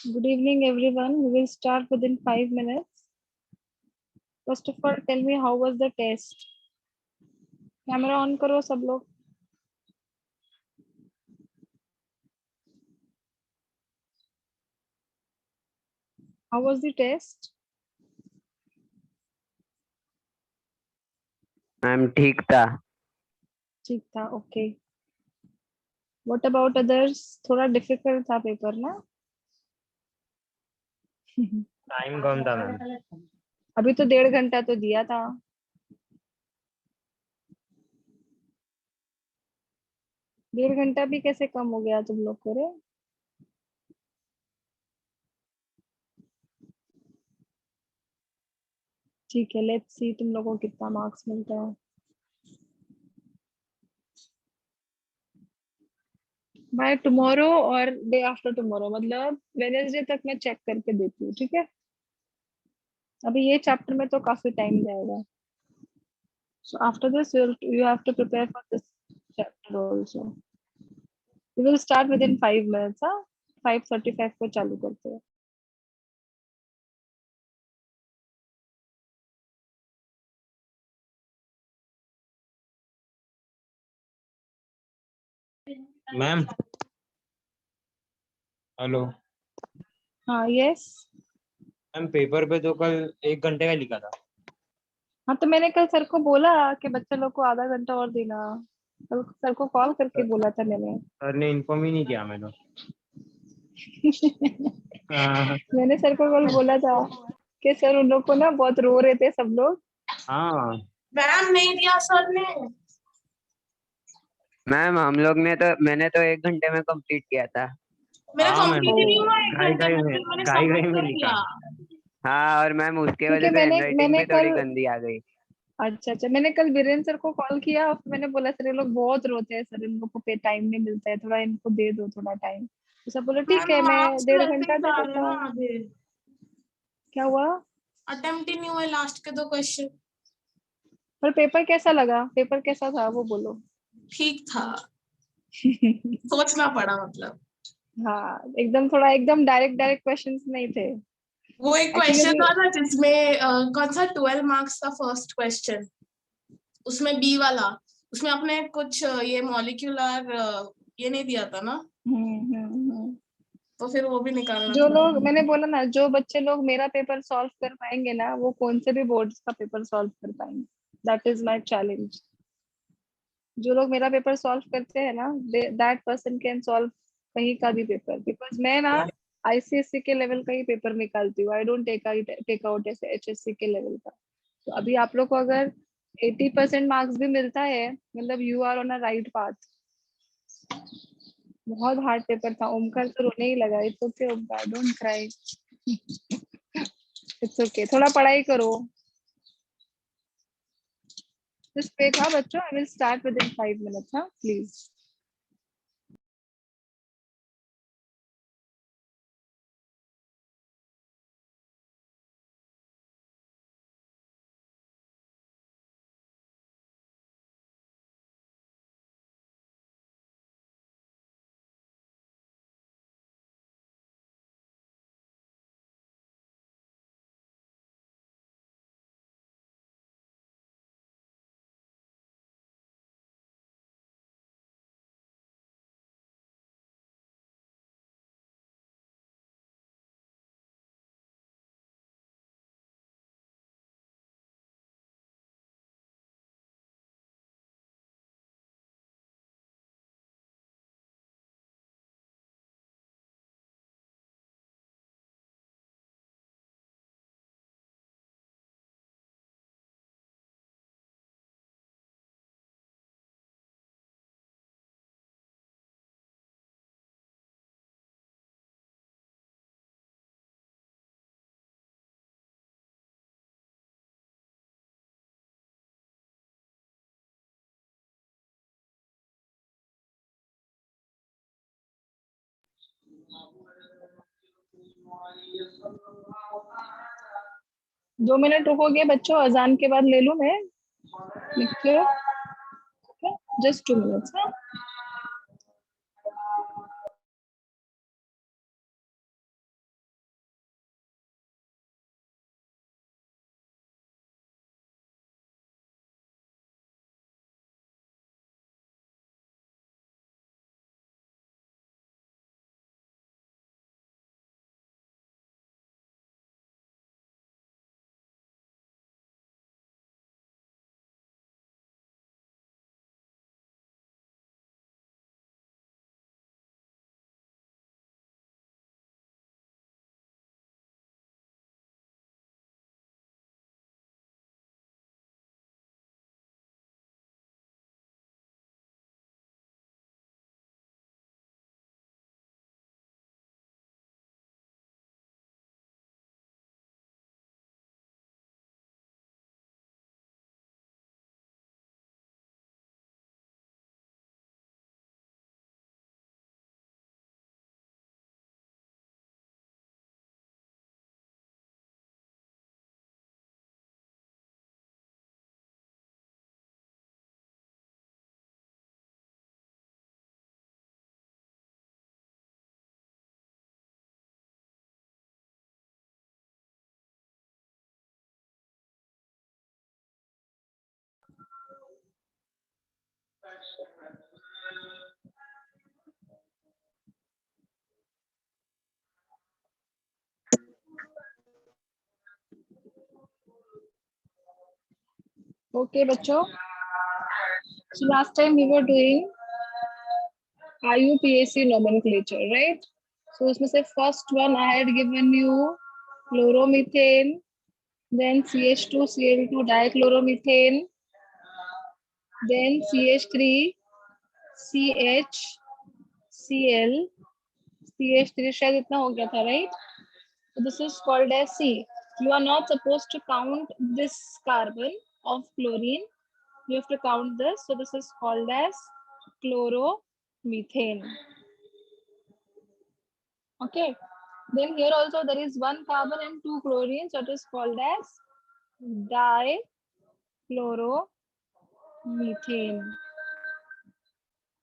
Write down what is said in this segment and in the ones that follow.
Good evening, everyone. We will start within 5 minutes. First of all, tell me how was the test? Camera on करो सब लोग. How was the test? Ma'am ठीक था. ठीक था. Okay. What about others? थोड़ा difficult था paper ना? टाइम कम था मैम. अभी तो 1.5 घंटा तो दिया था. डेढ़ घंटा भी कैसे कम हो गया तुम लोग को रे? ठीक है, लेट्स सी तुम लोगों को कितना मार्क्स मिलता है. बाय टुमारो और डे आफ्टर टुमारो, मतलब वेडनेसडे तक मैं चेक करके देती हूँ. ठीक है, अभी ये चैप्टर में तो काफी टाइम जाएगा. So after this, you have to prepare for this chapter also. We will start within 5 minutes. हाँ, 5:35 को चालू करते हैं. Ma'am hello. हाँ, यस. मैम पेपर पे तो कल 1 घंटे का लिखा था. हाँ, तो मैंने कल सर को बोला कि बच्चे लोग को आधा घंटा और देना. कल सर को कॉल करके बोला था मैंने. सर ने इन्फॉर्म ही नहीं किया मैंने. हाँ. मैंने सर को कल बोला था कि सर उन लोग को ना बहुत रो रहे थे सब लोग. हाँ मैम नहीं दिया सर ने. मैम मैंने तो 1 घंटे में कंप्लीट किया था. मेरा हाँ मैम. कंप्लीट ही नहीं हुआ 1 घंटे में, मैंने गाई सबमिट में कर लिखा. दिया. हाँ, और मैम उसके ठीक है, वजह से हैंडराइटिंग मैंने भी थोड़ी कल. गंदी आ गई. अच्छा, मैंने कल वीरेंद्र सर को कॉल किया और मैंने बोला सर ये लोग बहुत रोते हैं सर, इन लोग को पे टाइम नहीं मिलता है, थोड़ा इनको दे दो थोड़ा टाइम. तो सब बोले ठीक है, मैं मार्क्स 1.5 वैसे घंटा ही दे जा रहे देता ना हूँ. आधे. क्या हुआ? अटेम्प्ट ही नहीं हुआ लास्ट के 2 क्वेश्चन. पर पेपर कैसा लगा? पेपर कैसा था वो बोलो. ठीक था. सोचना पड़ा मतलब. हाँ, एकदम थोड़ा एकदम डायरेक्ट डायरेक्ट क्वेश्चंस नहीं थे. वो एक क्वेश्चन था ना जिसमें कौन सा 12 मार्क्स का फर्स्ट क्वेश्चन, उसमें बी वाला, उसमें आपने कुछ ये मॉलिक्यूलर ये नहीं दिया था ना, तो फिर वो भी निकालना जो था. लोग, मैंने बोला ना, जो बच्चे लोग मेरा पेपर सॉल्व कर पाएंगे ना, वो कौन से भी बोर्ड्स का पेपर सॉल्व कर पाएंगे. That is my challenge. जो लोग मेरा पेपर सॉल्व करते हैं ना, दैट पर्सन कैन सॉल्व कहीं का भी पेपर. बिकॉज मैं ना आईसीएससी के लेवल का ही पेपर निकालती हूँ. आई डोंट टेक आउट ऐसे एचएससी के लेवल का. तो अभी आप लोग को अगर 80% मार्क्स भी मिलता है, मतलब you are on a right path. बहुत हार्ड पेपर था. ओमकार तो रोने ही लगा. It's okay Omkar, don't cry. It's okay, थोड़ा पढ़ाई करो. Just wait. हाँ बच्चों, I will start within 5 minutes. हाँ प्लीज. दो मिनट रुकोगे बच्चों, अजान के बाद ले लूं मैं, लिख लो, जस्ट 2 मिनट्स। Okay, बच्चों, so last time we were doing IUPAC nomenclature, right? So उसमें से first one I had given you chloromethane, then CH2Cl2 dichloromethane, then CH3 CHCl CH3 शायद इतना हो गया था, right? So this is called as C. You are not supposed to count this carbon of chlorine. You have to count this. So this is called as chloromethane. Okay. Then here also there is one carbon and two chlorines. So it is called as dichloromethane.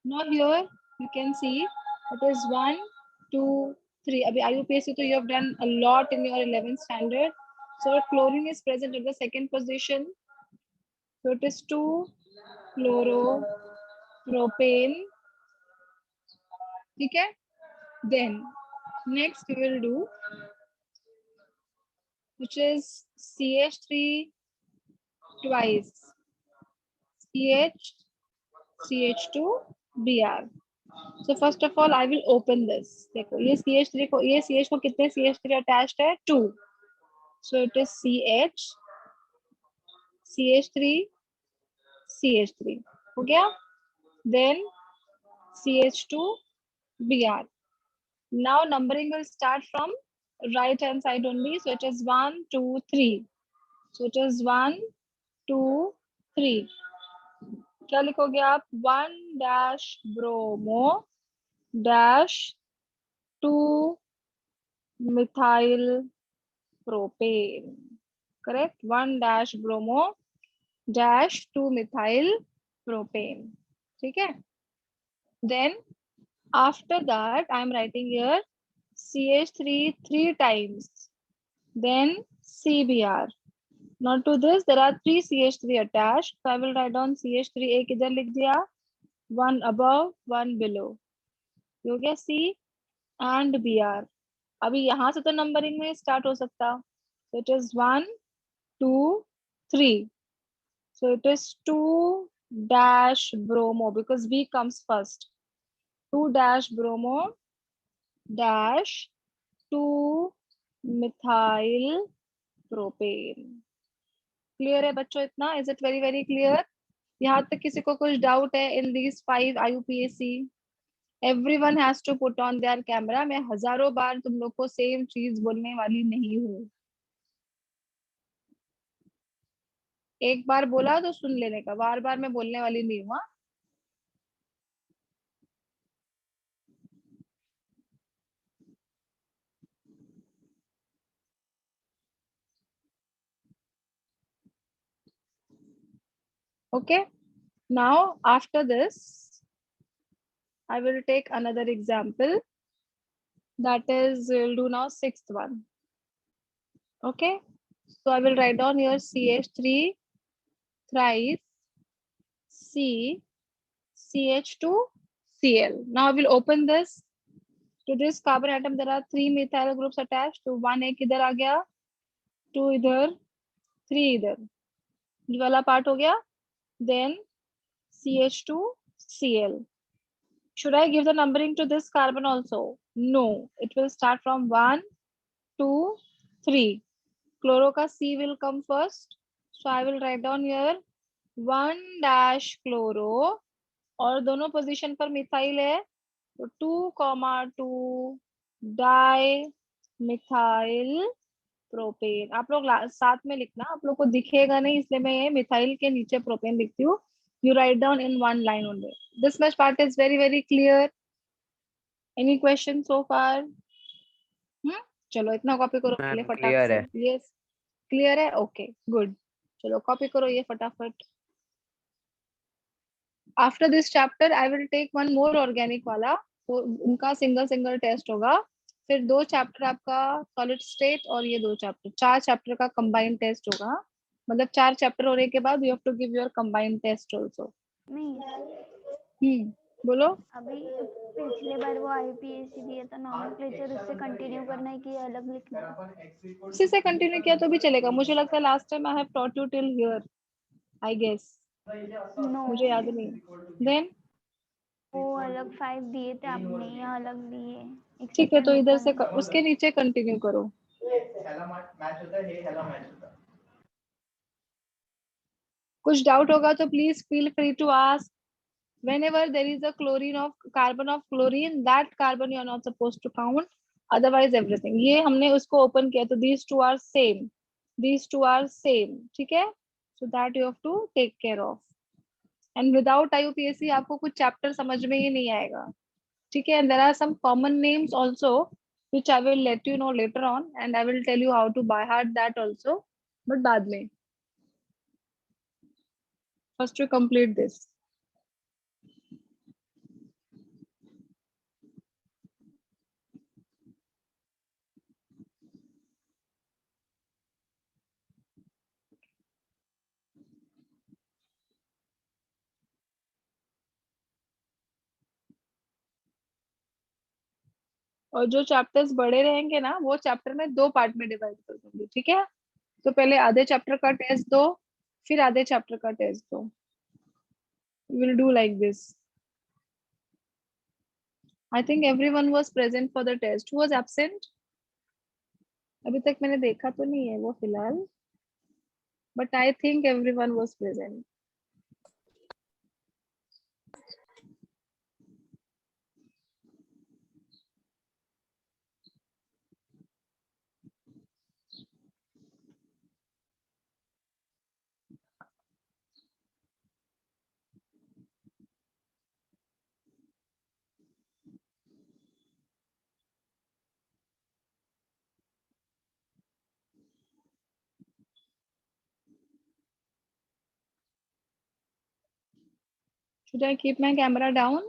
Now here you can see it is 1, 2, 3. Abhi IUPAC so you have done a lot in your 11th standard. So chlorine is present at the second position. So it is 2 chloropropane. Okay. Then next we will do, which is CH3 twice CH2 Br. So first of all I will open this. देखो ये CH3 को, ये CH को कितने CH3 attached है? 2. So it is CH3 हो गया. Then CH2 Br. Now numbering will start from right hand side only. So it is 1, 2, 3. So it is 1, 2, 3. क्या लिखोगे आप? 1 dash bromo dash 2 methyl propane. Correct? 1 dash bromo dash 2 methyl propane. ठीक है? Then after that I am writing here CH3 3 times. Then CBr. Now to this there are 3 CH3 attached. So I will write down CH3. एक इधर लिख दिया, 1 above, 1 below. ये हो गया C and Br. अभी यहाँ से तो नंबरिंग में स्टार्ट हो सकता. So it is 1, 2, 3. So it is 2 dash bromo because B comes first. 2 dash bromo dash 2 methyl propane. Clear है बच्चों इतना? Is it very very clear? यहाँ तक किसी को कुछ डाउट है in these 5 IUPAC? Everyone has to put on their camera. मैं हजारों बार तुम लोग को सेम चीज बोलने वाली नहीं हूँ. एक बार बोला तो सुन लेने का, बार बार मैं बोलने वाली नहीं हूँ. Okay. Now after this, I will take another example. That is, we'll do now sixth one. Okay. So I will write down here CH3 thrice C CH2 Cl. Now I will open this. To this carbon atom there are 3 methyl groups attached. तो 1 एक इधर आ गया, 2 इधर, 3 इधर. ये वाला part हो गया. Then CH2 Cl. Should I give the numbering to this carbon also? No. It will start from 1, 2, 3. Chloro का C will come first. So I will write down here 1 dash chloro. और दोनों position पर methyl है, तो 2,2 di methyl propane. आप लोग साथ में लिखना, आप लोग को दिखेगा नहीं इसलिए मैं ये मिथाइल के नीचे प्रोपेन लिखती हूँ. You write down in one line only. This much part is very very clear. Any question so far? चलो इतना कॉपी करो पहले मैम फटाफट क्लियर से. है. ये क्लियर है? Okay good. चलो कॉपी करो ये फटाफट. After this chapter I will take one more organic वाला, तो उनका सिंगल सिंगल टेस्ट होगा. फिर 2 चैप्टर आपका सॉलिड स्टेट और ये 2 चैप्टर, 4 चैप्टर का कंबाइंड टेस्ट होगा. मतलब 4 चैप्टर होने के बाद you have to give your combined test also. बोलो. अभी पिछले बार वो आईपीएससी दिया था नॉमेनक्लेचर, उससे कंटिन्यू करना है कि अलग लिखना है? उसी से कंटिन्यू किया तो भी चलेगा. मुझे लगता है last time I have taught you till here, I guess. No, मुझे याद नहीं. देन वो अलग 5 दिए थे आपने, यहाँ अलग दिए. ठीक है, तो इधर से उसके नीचे कंटिन्यू करो. कुछ डाउट होगा तो please feel free to ask. Whenever there is a chlorine of carbon of chlorine, that carbon you are not supposed to count. Otherwise everything. ये हमने उसको open किया तो these two are same. These two are same. ठीक है? So that you have to take care of. And without IUPAC आपको कुछ chapter समझ में ही नहीं आएगा. ठीक है? And there are some common names also which I will let you know later on, and I will tell you how to by heart that also. But बाद में. First you complete this. और जो chapters बड़े रहेंगे ना, वो chapter में 2 part में डिवाइड कर दूंगी. ठीक है? तो पहले आधे चैप्टर का टेस्ट दो, फिर आधे चैप्टर का टेस्ट दो. Will do like this. I think everyone was present for the test. Who was absent? अभी तक मैंने देखा तो नहीं है वो फिलहाल, but I think everyone was present. Should I keep my camera down?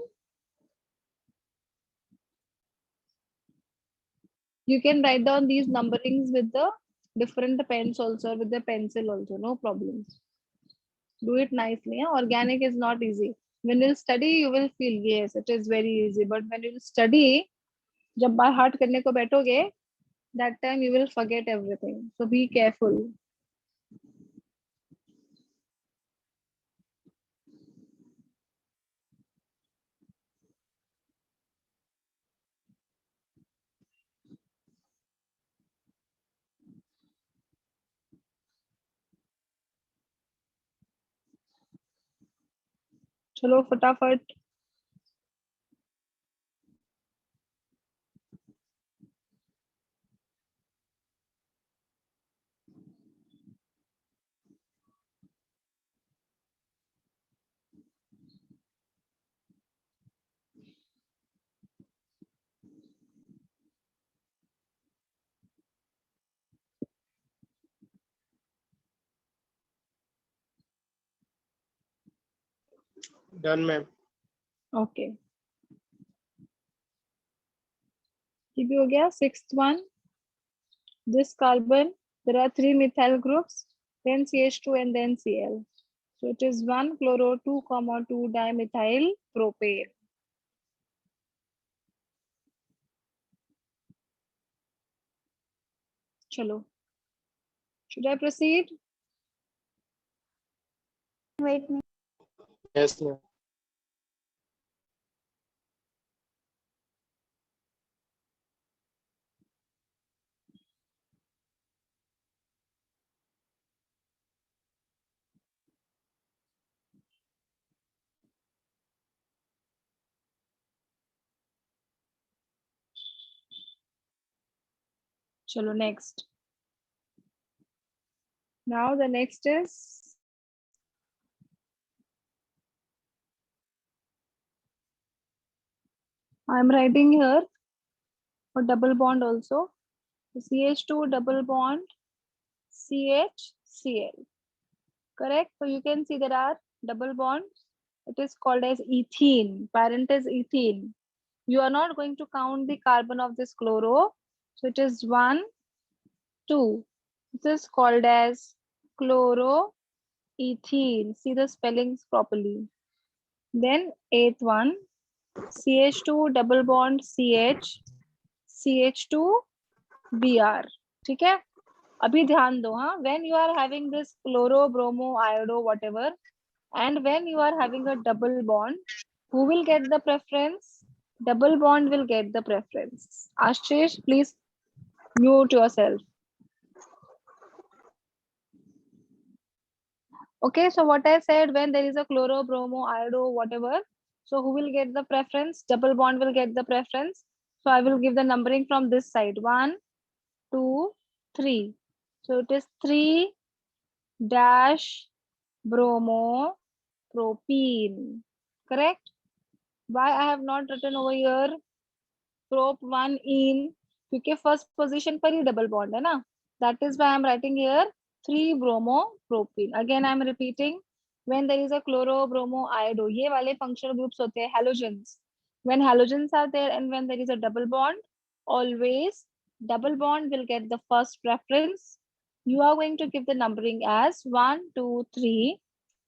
You can write down these numberings with the different pens also, with the pencil also, no problems. Do it nicely. Organic is not easy. When you study, you will feel yes, it is very easy. But when you study, जब by heart करने को बैठोगे, that time you will forget everything. So be careful. चलो फटाफट. Done ma'am. Okay, ये भी हो गया। Sixth one, this carbon, there are 3 methyl groups, then CH2 and then Cl. So it is 1 chloro 2 comma 2 dimethyl propane. Chalo. Should I proceed? Wait me. Yes ma'am. Chalo, next. Now the next is I am writing here for double bond also. CH2 double bond CHCl. Correct? So you can see there are double bonds. It is called as ethene. Parent is ethene. You are not going to count the carbon of this chloro. So it is 1, 2. This is called as chloroethene. See the spellings properly. Then eighth one, CH2 double bond CH, CH2 Br. ठीक है? अभी ध्यान दो हाँ. When you are having this chloro, bromo, iodo, whatever, and when you are having a double bond, who will get the preference? Double bond will get the preference. Ashish, please mute yourself. Okay, so what I said, when there is a chloro, bromo, iodo, whatever, so who will get the preference? Double bond will get the preference. So I will give the numbering from this side. 1, 2, 3. So it is 3 dash bromo propene. Correct? Why I have not written over here prop 1 in? क्योंकि first position पर ही double bond है ना? That is why I am writing here 3 bromo propene. Again I am repeating, when there is a chloro, bromo, iodo, ये वाले functional groups होते हैं halogens. When halogens are there and when there is a double bond, always double bond will get the first preference. You are going to give the numbering as 1, 2, 3.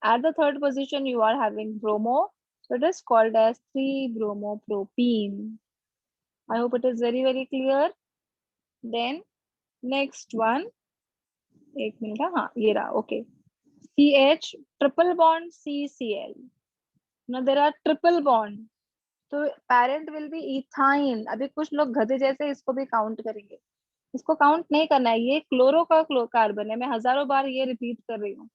At the third position, you are having bromo. So it is called as 3 bromopropene. I hope it is very, very clear. Then next one. एक minute हाँ ये रहा. Okay. CH triple bond CCl. Now there are triple bond. तो parent will be ethyne. अभी कुछ लोग गधे जैसे इसको भी काउंट करेंगे. इसको काउंट नहीं करना है. ये क्लोरो का कार्बन है. मैं हजारों बार ये रिपीट कर रही हूँ.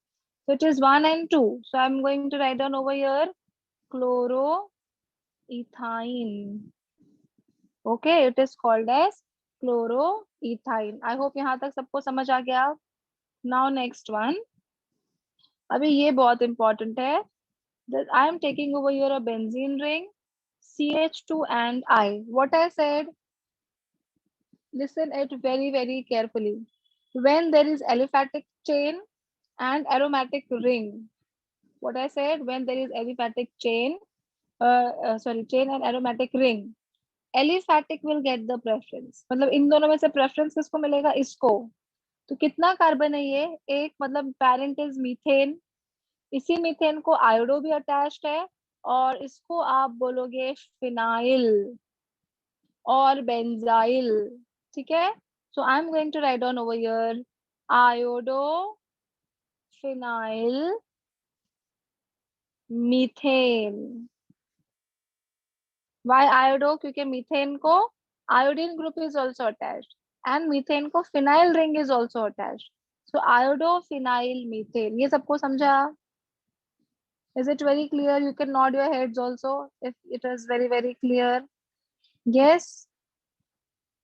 So it is 1 and 2. So I'm going to write down over here chloroethine. Okay, it is called as chloroethine. I hope यहाँ तक सबको समझ आ गया. Now next one. अभी ये बहुत important है. That I am taking over here a benzene ring, CH2 and I. What I said, listen it very, very carefully. When there is aliphatic chain and aromatic ring. What I said, when there is aliphatic chain, chain and aromatic ring. Aliphatic will get the preference. मतलब इन दोनों में से preference किसको मिलेगा? इसको. तो कितना carbon है ये? एक, मतलब parent is methane. इसी मीथेन को आयोडो भी अटैच्ड है और इसको आप बोलोगे फिनाइल और बेंजाइल. ठीक है? So I am going to write down over here iodo phenyl methane. Why iodo? क्योंकि मीथेन को iodine group is also attached and methane को phenyl ring is also attached. So iodo phenyl methane. ये सबको समझा? Is it very clear? You can nod your heads also if it is very, very clear. Yes.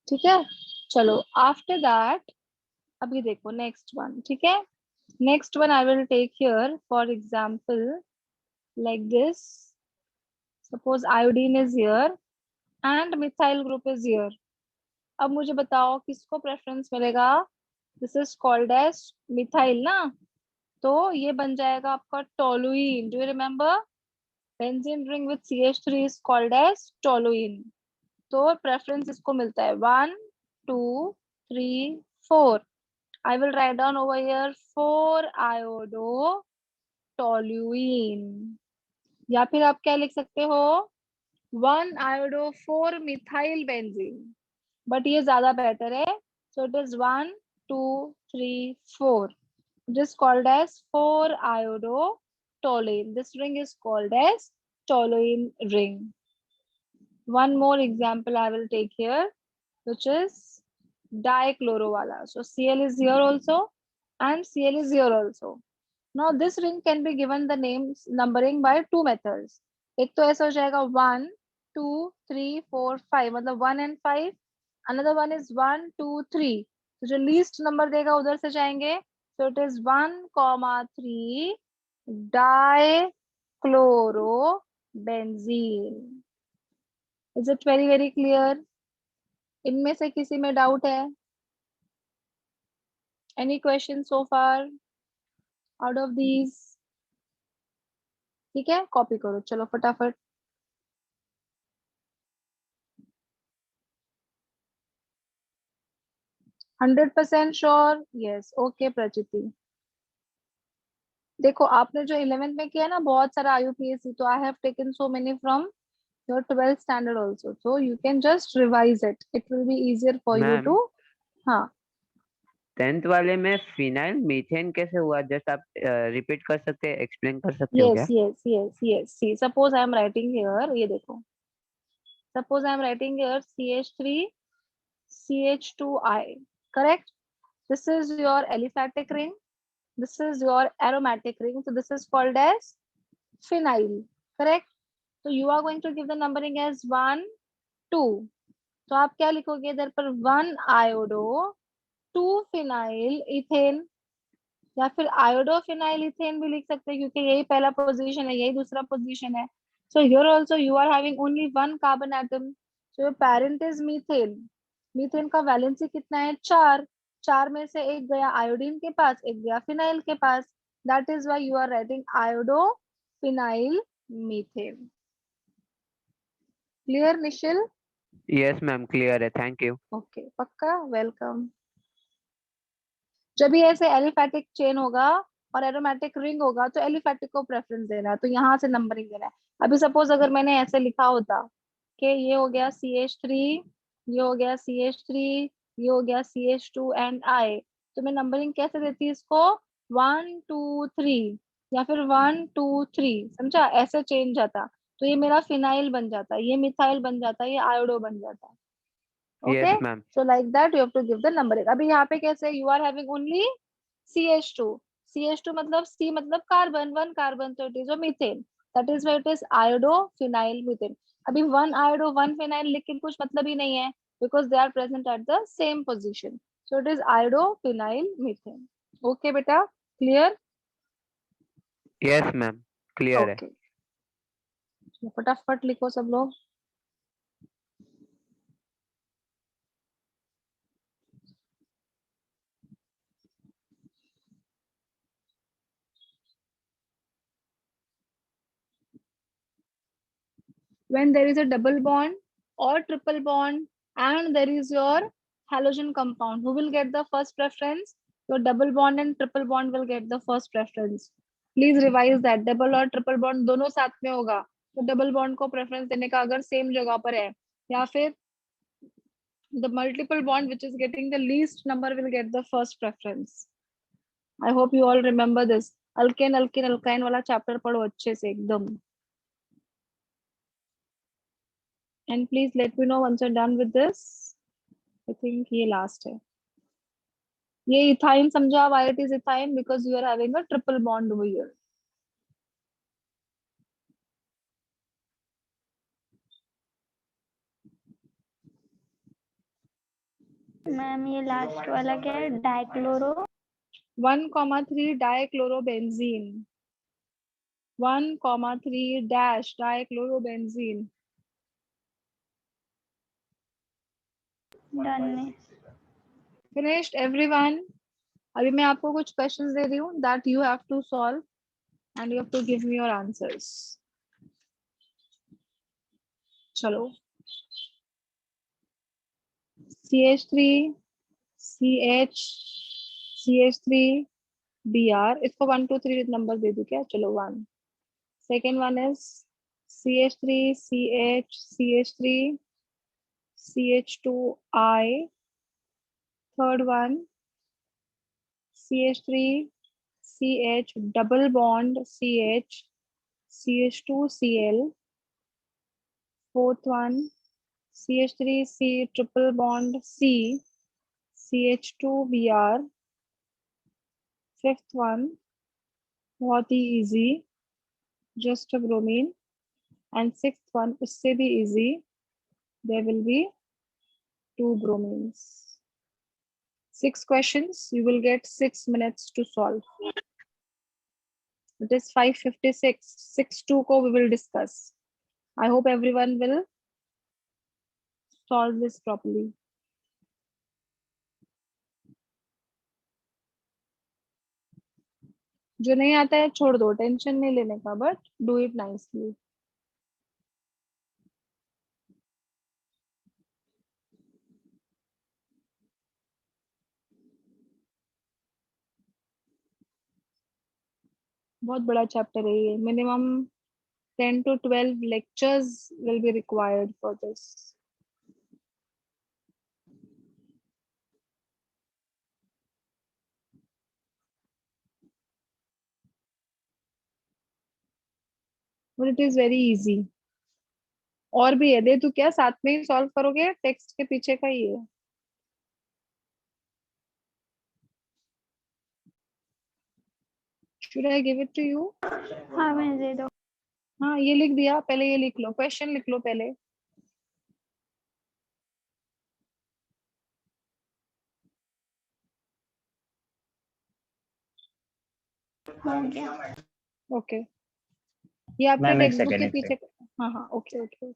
ठीक है? चलो. After that, अभी देखो next one. ठीक है? Next one I will take here for example like this. Suppose iodine is here and methyl group is here. अब मुझे बताओ किसको preference मिलेगा? This is called as methyl ना? तो ये बन जाएगा आपका toluene. Do you remember? Benzene ring with CH3 is called as toluene. तो प्रेफरेंस इसको मिलता है 1 2 3 4। I will write down over here 4 iodotoluene, या फिर आप क्या लिख सकते हो 1 iodo 4 methyl benzene, बट ये ज्यादा बेटर है। So it is 1 2 3 4. It is called as 4 iodotoluene. This ring is called as toluene ring. One more example I will take here, which is dichloro wala. So Cl is here also and Cl is here also. Now this ring can be given the names numbering by two methods. एक तो ऐसा हो जाएगा 1 2 3 4 5, मतलब 1 and 5. Another one is 1 2 3. तो जो least number देगा उधर से जाएंगे. So it is 1,3 dichlorobenzene. Is it very clear? इनमें से किसी में डाउट है? Any questions so far out of these? ठीक है, कॉपी करो चलो फटाफट. %100% श्योर? Yes, okay Prachiti. देखो आपने जो 11th में किया ना बहुत सारा IUPAC, तो I have taken so many from your 12th standard also, so you can just revise it. It will be easier for you ma'am, too. हाँ 10th वाले में फिनाइल मीथेन कैसे हुआ? जस्ट आप रिपीट कर सकते हैं, एक्सप्लेन कर सकते हो क्या? yes. See, suppose I am writing here, ये देखो. Suppose I am writing here CH3 CH2I, correct? This is your aliphatic ring. This is your aromatic ring. So this is called as phenyl, correct? So you are going to give the numbering as 1 2. तो आप क्या लिखोगे इधर पर 1 iodo 2 phenyl ethane, या फिर आयोडोफिनाइल ethane भी लिख सकते हैं क्योंकि यही पहला पोजीशन है, यही दूसरा पोजीशन है. So here also you are having only one carbon atom. So your parent is methane. Methane का वैलेंसी कितना है 4. 4 में से एक गया आयोडीन के पास, एक गया फिनाइल के पास. That is why you are writing iodophenyl methane. Clear Nishil? Yes ma'am, clear है, थैंक यू. ओके, पक्का, वेलकम. जब भी ऐसे एलिफैटिक चेन होगा और एरोमेटिक रिंग होगा तो एलिफैटिक को प्रेफरेंस देना है, तो यहाँ से नंबरिंग देना है. अभी सपोज अगर मैंने ऐसे लिखा होता कि ये हो गया CH3, ये हो गया CH3, ये हो गया CH2 एंड I, तो मैं नंबरिंग कैसे देती इसको 1 2 3 या फिर 1 2 3, समझा? ऐसे चेंज जाता तो ये मेरा फिनाइल बन जाता, ये मिथाइल बन जाता, ये आयोडो बन जाता. Yes Okay, ma'am. so like that you have to give the numbering. अभी यहाँ पे कैसे you are having only CH2. CH2 मतलब C मतलब carbon, 1 carbon, so it is a methane. That is why it is iodophenyl methane. अभी 1 iodo 1 phenyl लिख के कुछ मतलब ही नहीं है because they are present at the same position. So it is iodophenyl methane. Okay बेटा, clear? Yes ma'am, clear है. Okay. फटाफट लिखो सब लोग. When there is a double bond or triple bond and there is your halogen compound, who will get the first preference? Your double bond and triple bond will get the first preference. Please revise that. Double और triple bond दोनों साथ में होगा तो double bond को preference देने का अगर same जगह पर है, या फिर the multiple bond which is getting the least number will get the first preference. I hope you all remember this. Alkane, alkene, alkyne वाला chapter पढ़ो अच्छे से एकदम. And please let me know once you're done with this. I think ये last है. ये ethyne समझा? Why it is ethyne? Because you are having a triple bond over here. Ma'am ये लास्ट वाला क्या है? Dichloro 1,3 dichlorobenzene. 1,3 dash dichlorobenzene. Done में. Finished everyone? अभी मैं आपको कुछ questions दे रही हूँ that you have to solve and you have to give me your answers. चलो CH3 CH CH3 Br, इसको 1 2 3 नंबर दे दूं क्या? चलो 1. Second one is CH3 CH CH3 CH2I. Third one CH3 CH double bond CH CH2Cl. Fourth one CH3C triple bond C CH2Br. Fifth one बहुत ही easy, just a bromine. And sixth one उससे भी easy, there will be 2 bromines. 6 questions, you will get 6 minutes to solve. It is 5:56. 6:2 ko we will discuss. I hope everyone will solve this properly. जो नहीं आता है छोड़ दो, tension नहीं लेने का, बट डू इट नाइसली. बहुत बड़ा चैप्टर है ये. Minimum 10 to 12 lectures will be required for this. But it is very easy. और भी है, दे तू क्या साथ में ही सॉल्व करोगे? टेक्स्ट के पीछे का ही है. Should I give it to you? हाँ मैं दे दो. हाँ ये लिख दिया, पहले ये लिख लो, क्वेश्चन लिख लो पहले. हो गया. ओके ये आपके मैम, एक टेक्स्ट बुक सेकेंड, के एक पीछे. हाँ हाँ ओके ओके.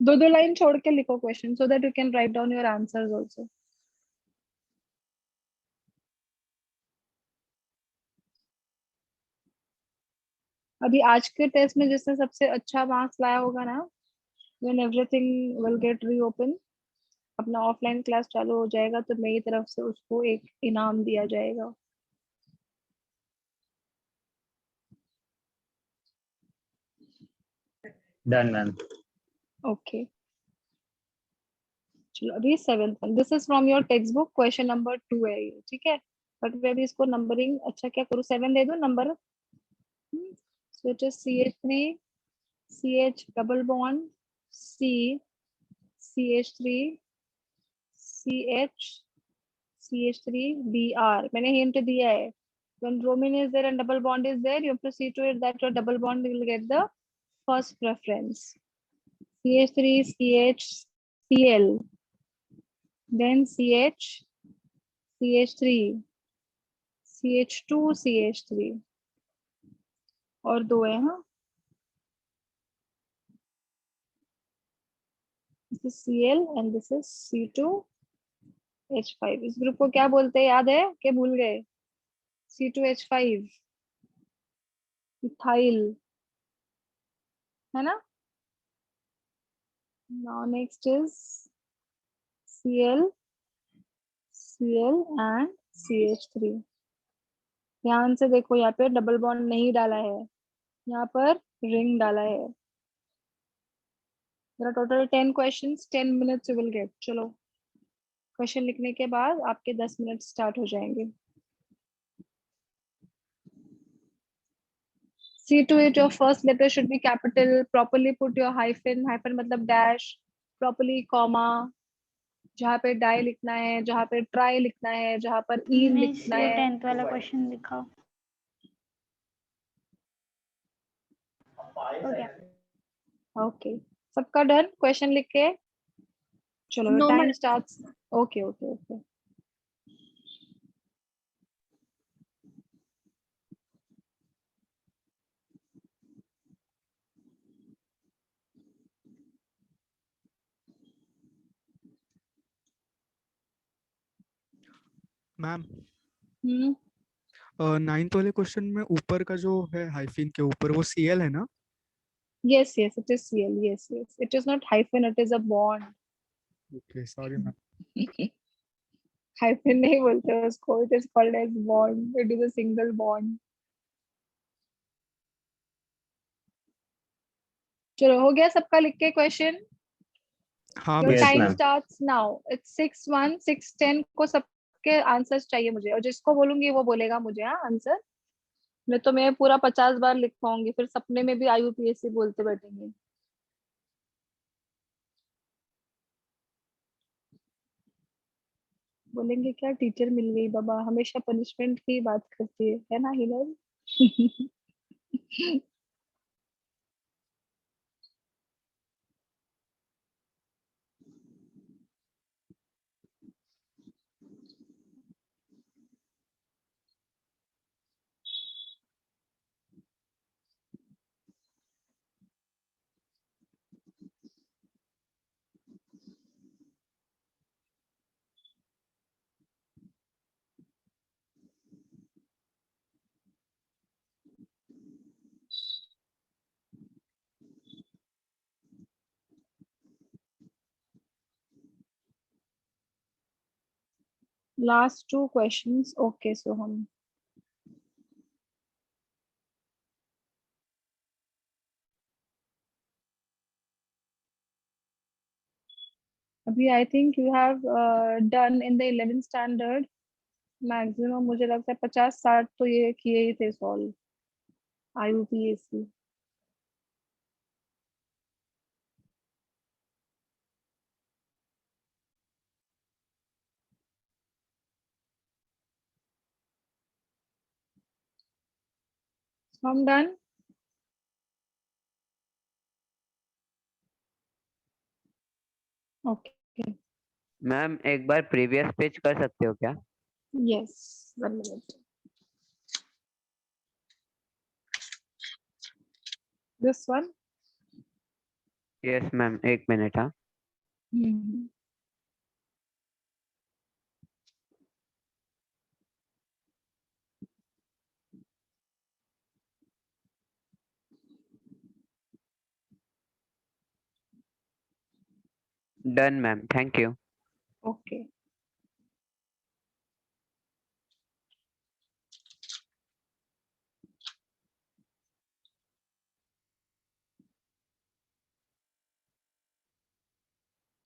2 लाइन छोड़ के लिखो question, so that you can write down your answers also. अभी आज के टेस्ट में जिसने सबसे अच्छा मार्क्स लाया होगा ना, when everything will get reopen, अपना ऑफलाइन क्लास चालू हो जाएगा तो मेरी तरफ से उसको एक इनाम दिया जाएगा. Done ma'am. ओके चलो अभी 7th one, this is from your text book, question number 2 है ये, ठीक है. बट मैं अभी इसको नंबरिंग अच्छा क्या करूँ, 7 दे दूँ number. So it is CH3 CH double bond C CH3 CH CH3 Br. मैंने हिंट दिया है. When bromine is there and double bond is there, you have to see to it that your double bond will get the first preference. CH3 CH Cl, then CH CH3 CH2 CH3 और 2 है. हाँ this is Cl and this is C2H5. इस group को क्या बोलते हैं, याद है क्या भूल गए? C2H5 इथाइल है ना. Now next is Cl and CH3. ध्यान से देखो, यहाँ पे डबल बॉन्ड नहीं डाला है, यहाँ पर रिंग डाला है. There are total 10 questions, 10 minutes you will get. चलो क्वेश्चन लिखने के बाद आपके 10 मिनट स्टार्ट हो जाएंगे. See to it your first letter should be capital. Properly put your hyphen. Hyphen मतलब dash. Properly comma. जहाँ पे डाई लिखना है, जहाँ पे ट्राई लिखना है, जहाँ पर ई लिखना है. 10th वाला क्वेश्चन दिखाओ. हो गया. ओके सबका डन क्वेश्चन लिख के. चलो No, time ma'am. Starts. Okay okay okay ma'am hmm 9th वाले क्वेश्चन में ऊपर का जो है हाइफिन के ऊपर वो Cl है ना? Yes, yes, it is CL. Yes, yes. It is not hyphen, it is a bond. Okay, sorry ma'am. Hyphen नहीं बोलते उसको. It is called as bond. It is a single bond. चलो हो गया सबका लिख के क्वेश्चन. हाँ Your Yes, time ma'am. starts now. It's 6:01, 6:10 को सबके आंसर्स चाहिए मुझे, और जिसको बोलूंगी वो बोलेगा मुझे हाँ आंसर. मैं तो मैं पूरा 50 बार लिख पाऊंगी, फिर सपने में भी IUPAC बोलते बैठेंगे. बोलेंगे क्या टीचर मिल गई बाबा, हमेशा पनिशमेंट की बात करती है ना हिलल. Last two questions. Okay, so हम अभी I think you have done in the 11th standard maximum मुझे लगता है 50-60 तो ये किए ही थे solve IUPAC. So I'm done. Okay. Ma'am एक बार प्रीवियस पेज कर सकते हो क्या? Yes. 1 minute. This one. Yes ma'am, 1 minute. हाँ Hmm. Done ma'am, thank you. Okay.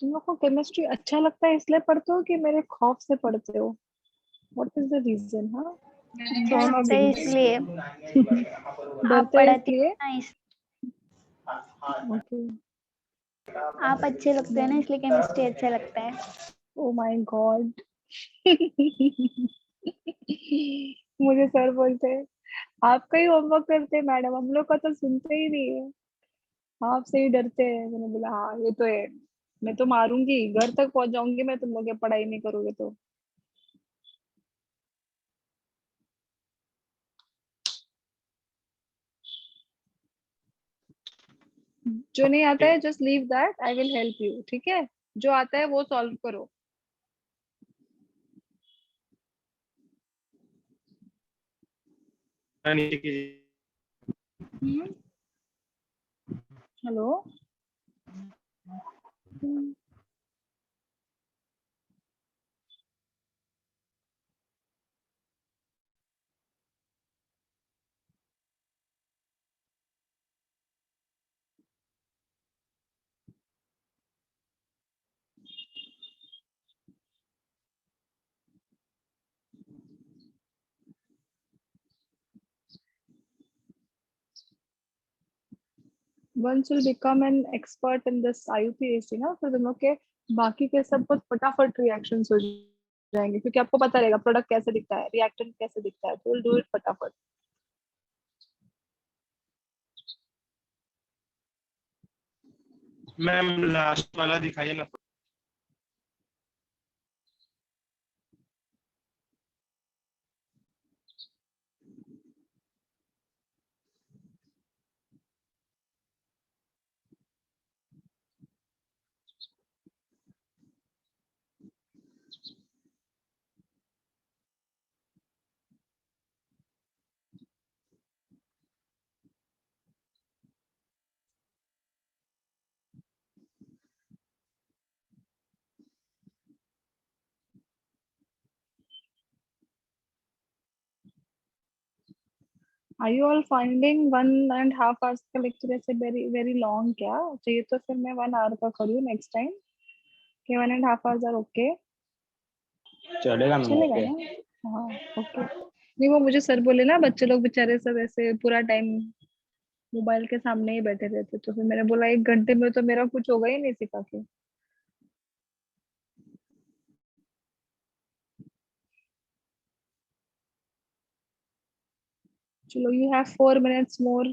तुम लोग को केमिस्ट्री अच्छा लगता है इसलिए पढ़ते हो कि मेरे खौफ से पढ़ते हो? What is the reason? हाँ अच्छा दोनों लगता है भी इसलिए. आप डरते हैं पढ़ाती इसलिए. हो ना Okay. आप अच्छे लगते हैं ना इसलिए केमिस्ट्री अच्छा लगता है. Oh my God. मुझे सर बोलते हैं आपका ही होमवर्क करते हैं मैडम, हम लोग का तो सुनते ही नहीं है, आपसे ही डरते हैं. मैंने बोला हाँ ये तो है, मैं तो मारूंगी, घर तक पहुंच जाऊंगी मैं, तुम लोग ये पढ़ाई नहीं करोगे तो. जो नहीं आता है just leave that, I will help you. ठीक है, जो आता है वो सॉल्व करो. Hello. Once you'll become an expert in this IUPAC ना, फिर तुम लोग के बाकी के सब कुछ फटाफट रिएक्शंस हो जाएंगे, क्योंकि आपको पता रहेगा प्रोडक्ट कैसे दिखता है, रिएक्टेंट कैसे दिखता है, तो विल डू इट फटाफट. मैम लास्ट वाला दिखाइए ना. Are you all finding 1.5 hours का लेक्चर ऐसे very long क्या चाहिए? तो फिर मैं 1 hour का करूँ next time कि 1.5 hours are okay? चलेगा मैम, चलेगा ओके। ना? हाँ ओके। नहीं वो मुझे सर बोले ना बच्चे लोग बेचारे सब ऐसे पूरा टाइम मोबाइल के सामने ही बैठे रहते, तो फिर मैंने बोला 1 घंटे में तो मेरा कुछ होगा ही नहीं सिखा के। चलो you have 4 minutes more.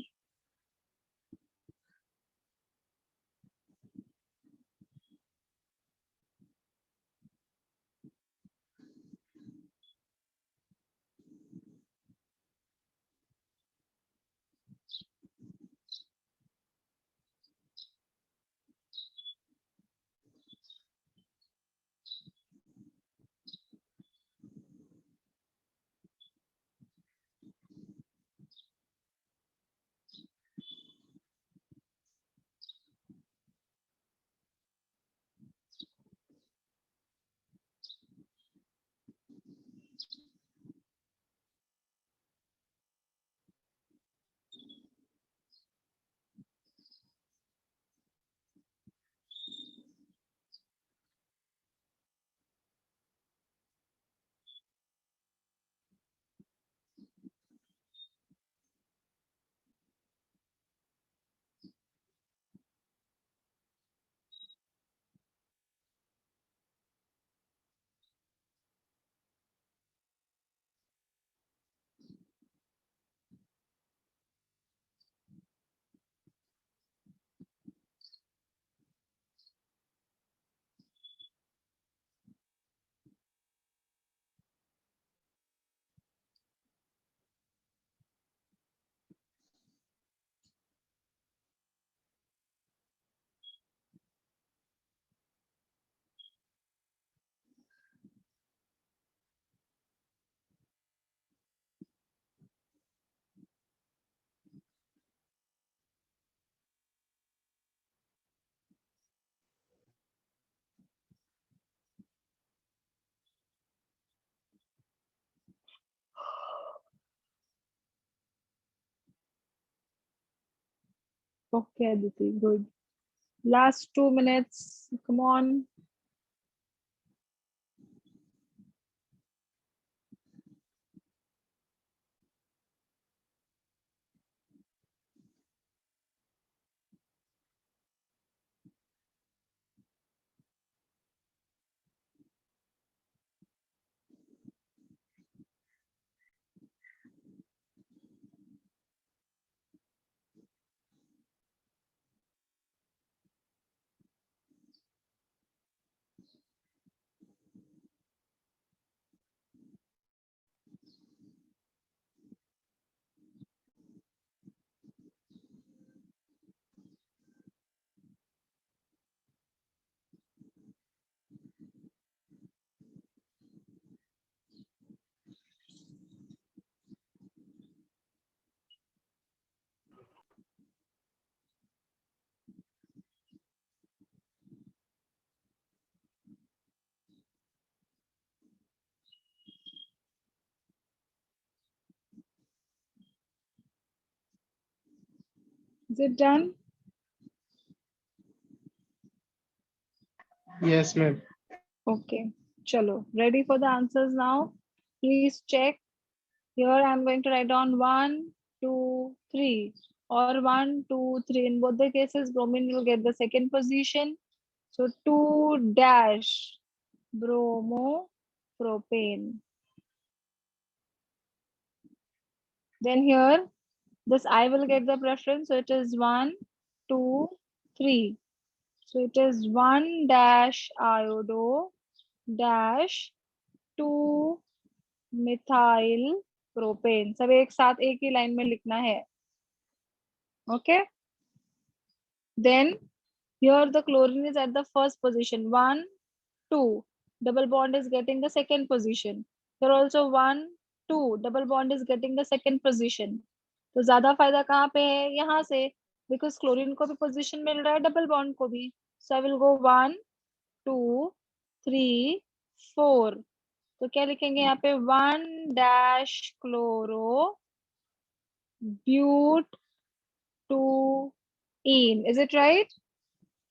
Okay, Aditi, good. Last 2 minutes. Come on. Is it done? Yes, ma'am. Okay. Chalo. Ready for the answers now? Please check. Here I'm going to write down 1, 2, 3 or 1, 2, 3. In both the cases, bromine will get the second position. So 2 dash bromo propane. Then here this I will get the preference. So it is 1, 2, 3. So it is 1 dash iodo dash 2 methyl propane. सब एक साथ एक ही line में लिखना है. Okay. Then here the chlorine is at the first position. 1, 2. Double bond is getting the second position. Here also 1, 2. Double bond is getting the second position. तो ज्यादा फायदा कहाँ पे है? यहाँ से, because क्लोरीन को भी पोजीशन मिल रहा है, डबल बॉन्ड को भी. So I will go 1, 2, 3, 4. तो क्या लिखेंगे यहाँ पे? 1 dash chloro butene. Is it right?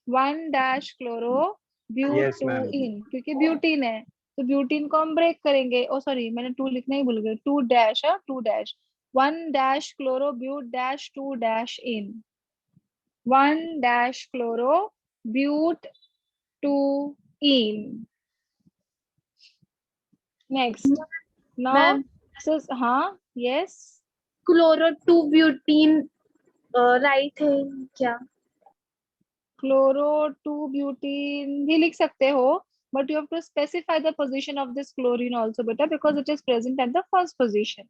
1-chloro Yes, ma'am. butene, क्योंकि ब्यूटीन है तो ब्यूटीन को हम ब्रेक करेंगे। ओ सॉरी, मैंने 2 लिखना ही भूल गई। 2 डैश है, 2 dash. 1-chloro but 2 dash in। 1-chloro butene। Next. Now, Ma'am. so हाँ, yes, क्लोरो 2 ब्यूटीन राइट है क्या? chloro 2 butene भी लिख सकते हो, but you have to specify the position of this chlorine also बेटा, because it is present at the first position।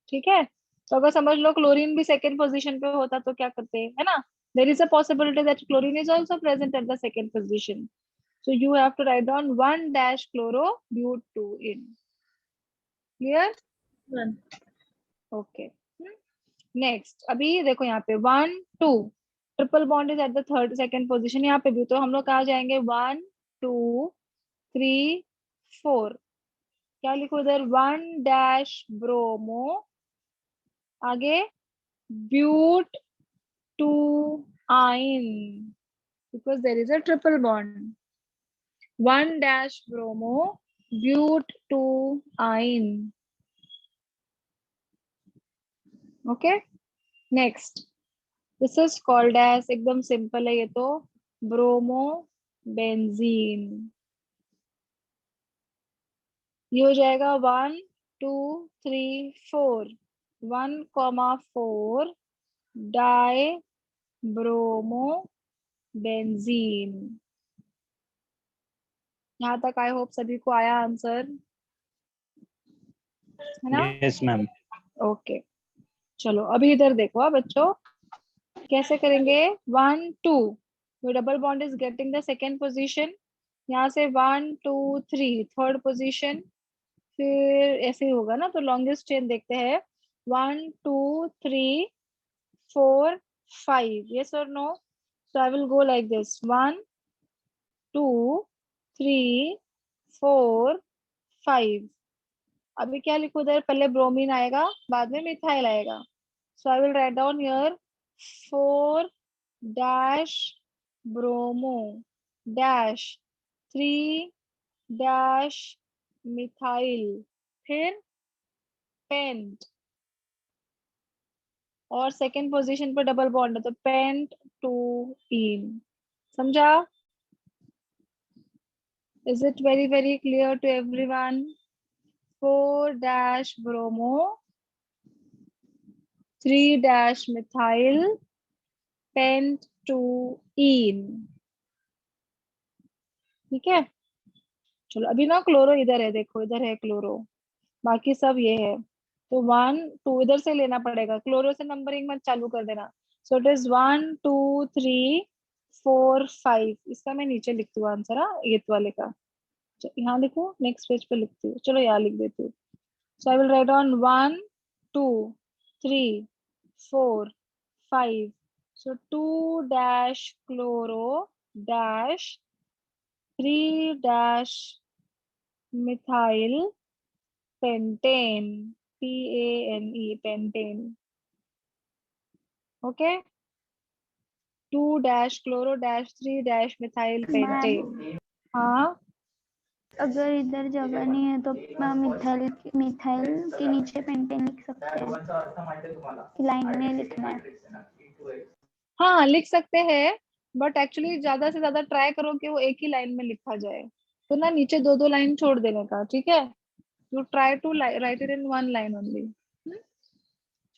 ठीक है, तो अगर समझ लो क्लोरीन भी सेकंड पोजीशन पे होता तो क्या करते, है ना? there is a possibility that chlorine is also present at the second position, so you have to write down 1-chloro butene। clear? okay। Next, अभी देखो यहाँ पे 1 2 triple bond is at the third second position. यहाँ पे भी तो हम लोग कहाँ जाएंगे? 1 2 3 4। क्या लिखो इधर? 1-ब्रोमो, आगे but 2 yne, because there is a triple bond. 1-ब्रोमो but 2 yne. Okay, next, this is called as, एकदम सिंपल है ये तो, ब्रोमो बेंजीन। ये हो जाएगा 1 2 3 4। 1,4 डाई ब्रोमो बेंजीन। यहाँ तक आई होप सभी को आया आंसर, है ना? Yes, ma'am. ओके, चलो अभी इधर देखो बच्चों, कैसे करेंगे? 1 2, तो double bond is getting the second position. यहाँ से 1 2 3 थर्ड पोजीशन, फिर ऐसे ही होगा ना, तो लॉन्गेस्ट चेन देखते हैं। 1 2 3 4 5, yes or no? So I will go like this, 1 2 3 4 5। अभी क्या लिखूं इधर? पहले ब्रोमीन आएगा, बाद में मिथाइल आएगा। So I will write down here 4-bromo dash 3-methyl, फिर पेंट, और सेकेंड पोजीशन पर डबल बॉन्ड है तो पेंट 2 इन। समझा? Is it very very clear to everyone? 4-bromo 3-methyl pent 2 ene. ठीक है, चलो अभी ना क्लोरो इधर है, देखो इधर है क्लोरो, बाकी सब ये है, तो 1 2 इधर से लेना पड़ेगा, क्लोरो से नंबरिंग मत चालू कर देना। So it is 1 2 3 4 5। इसका मैं नीचे लिखती हूँ आंसर, ये वाले का यहाँ लिखू, नेक्स्ट पेज पे लिखती हूँ, चलो यहाँ लिख देती हूँ। So I will write on 1 2 3 4 5। सो 2-chloro 3-methyl pentane, PANE, pentane। ओके, 2-chloro 3-methyl pentane। हाँ, अगर इधर जगह नहीं है तो मिथाइल मिथाइल के नीचे पेंटेन लिख सकते हैं, लाइन में लिखना है। हाँ लिख सकते हैं, बट एक्चुअली ज्यादा से ज्यादा ट्राई करो कि वो एक ही लाइन में लिखा जाए, तो ना नीचे 2 लाइन छोड़ देने का, ठीक है? You try to write it in 1 line only.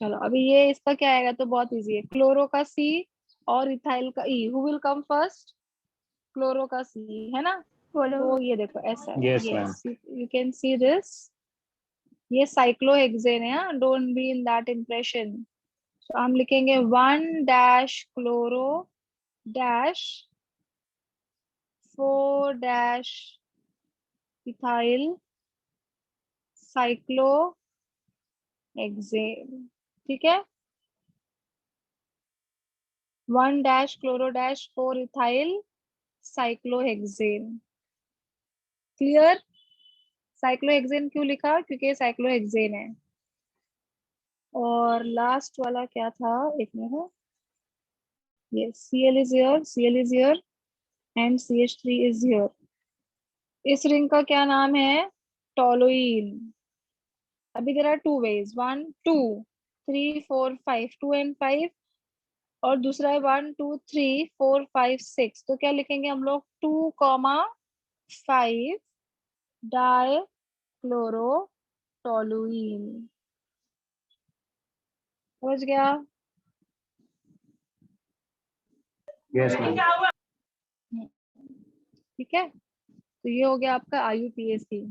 चलो अभी ये इसका क्या आएगा, तो बहुत इजी है, क्लोरो का C और इथाइल का E। Who will come first? Chloro का C, है ना? तो ये देखो ऐसा है, Yes, ma'am. You can see this, ये साइक्लोहेक्सेन है, don't be in that impression. तो हम लिखेंगे 1-chloro 4-ethyl cyclohexane। ठीक है, 1-chloro 4-ethyl cyclohexane। Clear? Cyclohexane क्यों लिखा? क्योंकि साइक्लोहेक्सेन है। और लास्ट वाला क्या था, एक मिनट, ये Cl is here, Cl is here and CH3 is here. इस रिंग का क्या नाम है, टोलुइन. अभी there are two ways, 1 2 3 4 5, 2 and 5, और दूसरा है 1 2 3 4 5 6. तो क्या लिखेंगे हम लोग, 2,5 डाइक्लोरोटोलुइन. समझ गया? Yes ma'am. ठीक है, तो ये हो गया आपका IUPAC.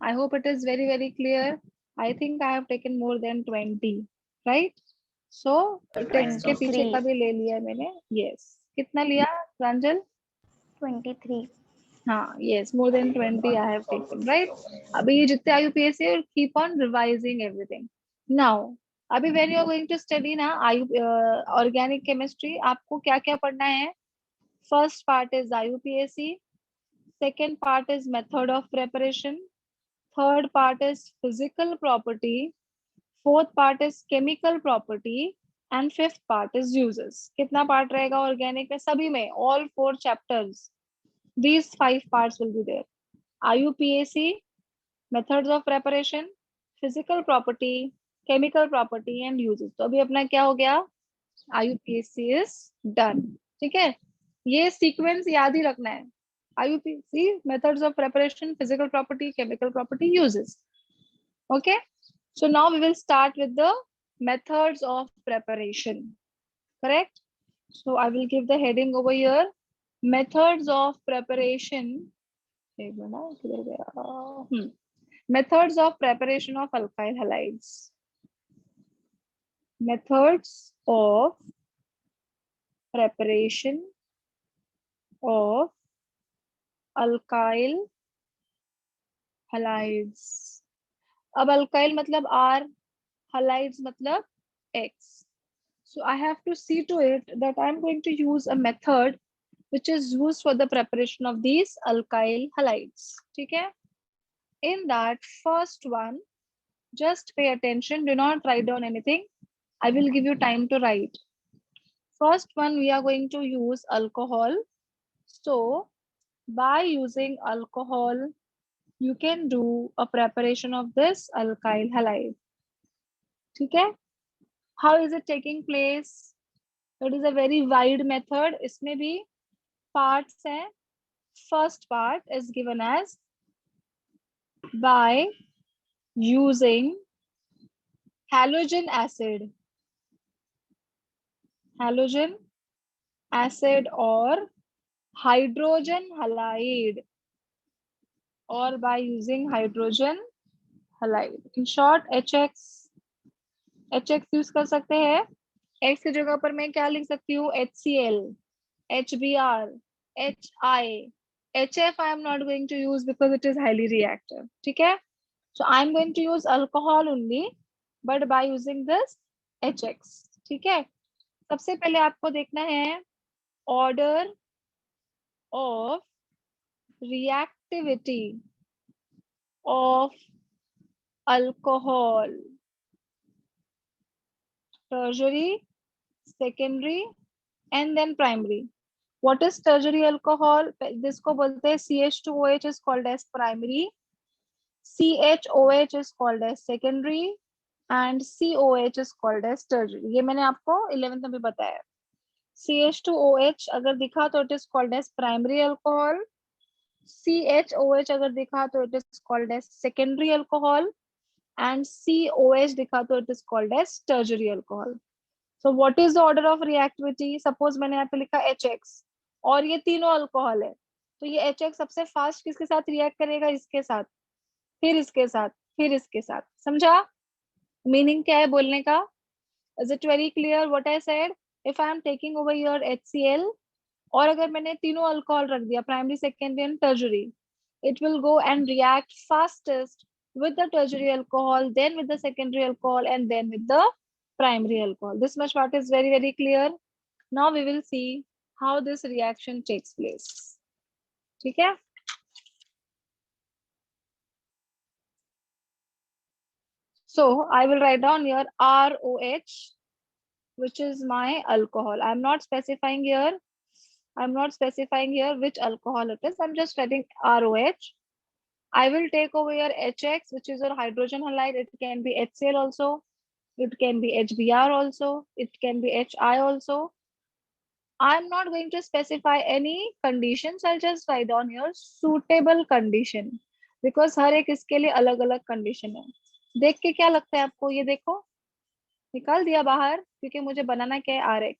I hope it is very very clear. I think I have taken more than 20, right? So 10 के पीछे का भी ले लिया मैंने. Yes. कितना लिया प्रांजल? 23. हाँ, yes, more than 20 I have taken, right? अभी ये जितने IUPAC है, keep on revising everything. Now, अभी when you are going to study ना organic chemistry, आपको क्या क्या पढ़ना है? First part is IUPAC, second part is method of preparation, third part is physical property, fourth part is chemical property, and fifth part is uses. कितना part रहेगा organic में? सभी में, all 4 chapters. These 5 parts will be there. IUPAC, methods of preparation, physical property, chemical property and uses. तो अभी अपना क्या हो गया? IUPAC is done. ठीक है, ये sequence याद ही रखना है. IUPAC, methods of preparation, physical property, chemical property, uses. Okay, so now we will start with the methods of preparation. Correct? So I will give the heading over here, methods of preparation. Methods of preparation of alkyl halides. Methods of preparation of alkyl halides. अब alkyl मतलब R, halides मतलब X. So I have to see to it that I'm going to use a method which is used for the preparation of these alkyl halides. ठीक है? In that first one, just pay attention, do not write down anything. I will give you time to write. First one, we are going to use alcohol. So by using alcohol, you can do a preparation of this alkyl halide. ठीक है? How is it taking place? It is a very wide method. इसमें भी parts हैं. First part is given as by using halogen acid. Halogen acid or hydrogen halide, or by using hydrogen halide. In short, HX. HX use कर सकते हैं. X की जगह पर मैं क्या लिख सकती हूँ? HCl, HBr, HI, HF I am not going to use because it is highly reactive. ठीक है? So I am going to use alcohol only, but by using this HX. ठीक है? सबसे पहले आपको देखना है order of reactivity of alcohol. Tertiary, secondary, and then primary. What is tertiary alcohol? जिसको बोलते हैं CH2OH is called as primary, CHOH is called as secondary, and COH is called as tertiary. ये मैंने आपको 11th में भी बताया. CH2OH अगर दिखा तो it is called as primary alcohol. CHOH अगर दिखा तो it is called as secondary alcohol. And COH दिखा तो it is called as tertiary alcohol. So what is the order of reactivity? Suppose मैंने यहाँ पे लिखा HX और ये तीनों अल्कोहल है, तो ये HX सबसे फास्ट किसके साथ रिएक्ट करेगा? इसके साथ, फिर इसके साथ, फिर इसके साथ. समझा मीनिंग क्या है बोलने का? Is it very clear what I said? If I am taking over here HCl और अगर मैंने तीनों अल्कोहल रख दिया, primary, secondary and tertiary, it will go and react fastest with the tertiary alcohol, then with the secondary alcohol, and then with the primary alcohol. This much part is very very clear. Now we will see how this reaction takes place. ठीक है? So I will write down here ROH, which is my alcohol. I'm not specifying here which alcohol it is. I'm just writing ROH. I will take over here HX, which is your hydrogen halide. It can be HCl also, it can be HBr also, it can be HI also. I'm not going to specify any conditions. I'll just write down here suitable condition, because हर एक इसके लिए अलग अलग condition है. देख के क्या लगता है आपको? ये देखो, निकाल दिया बाहर, क्योंकि मुझे बनाना क्या है? RX.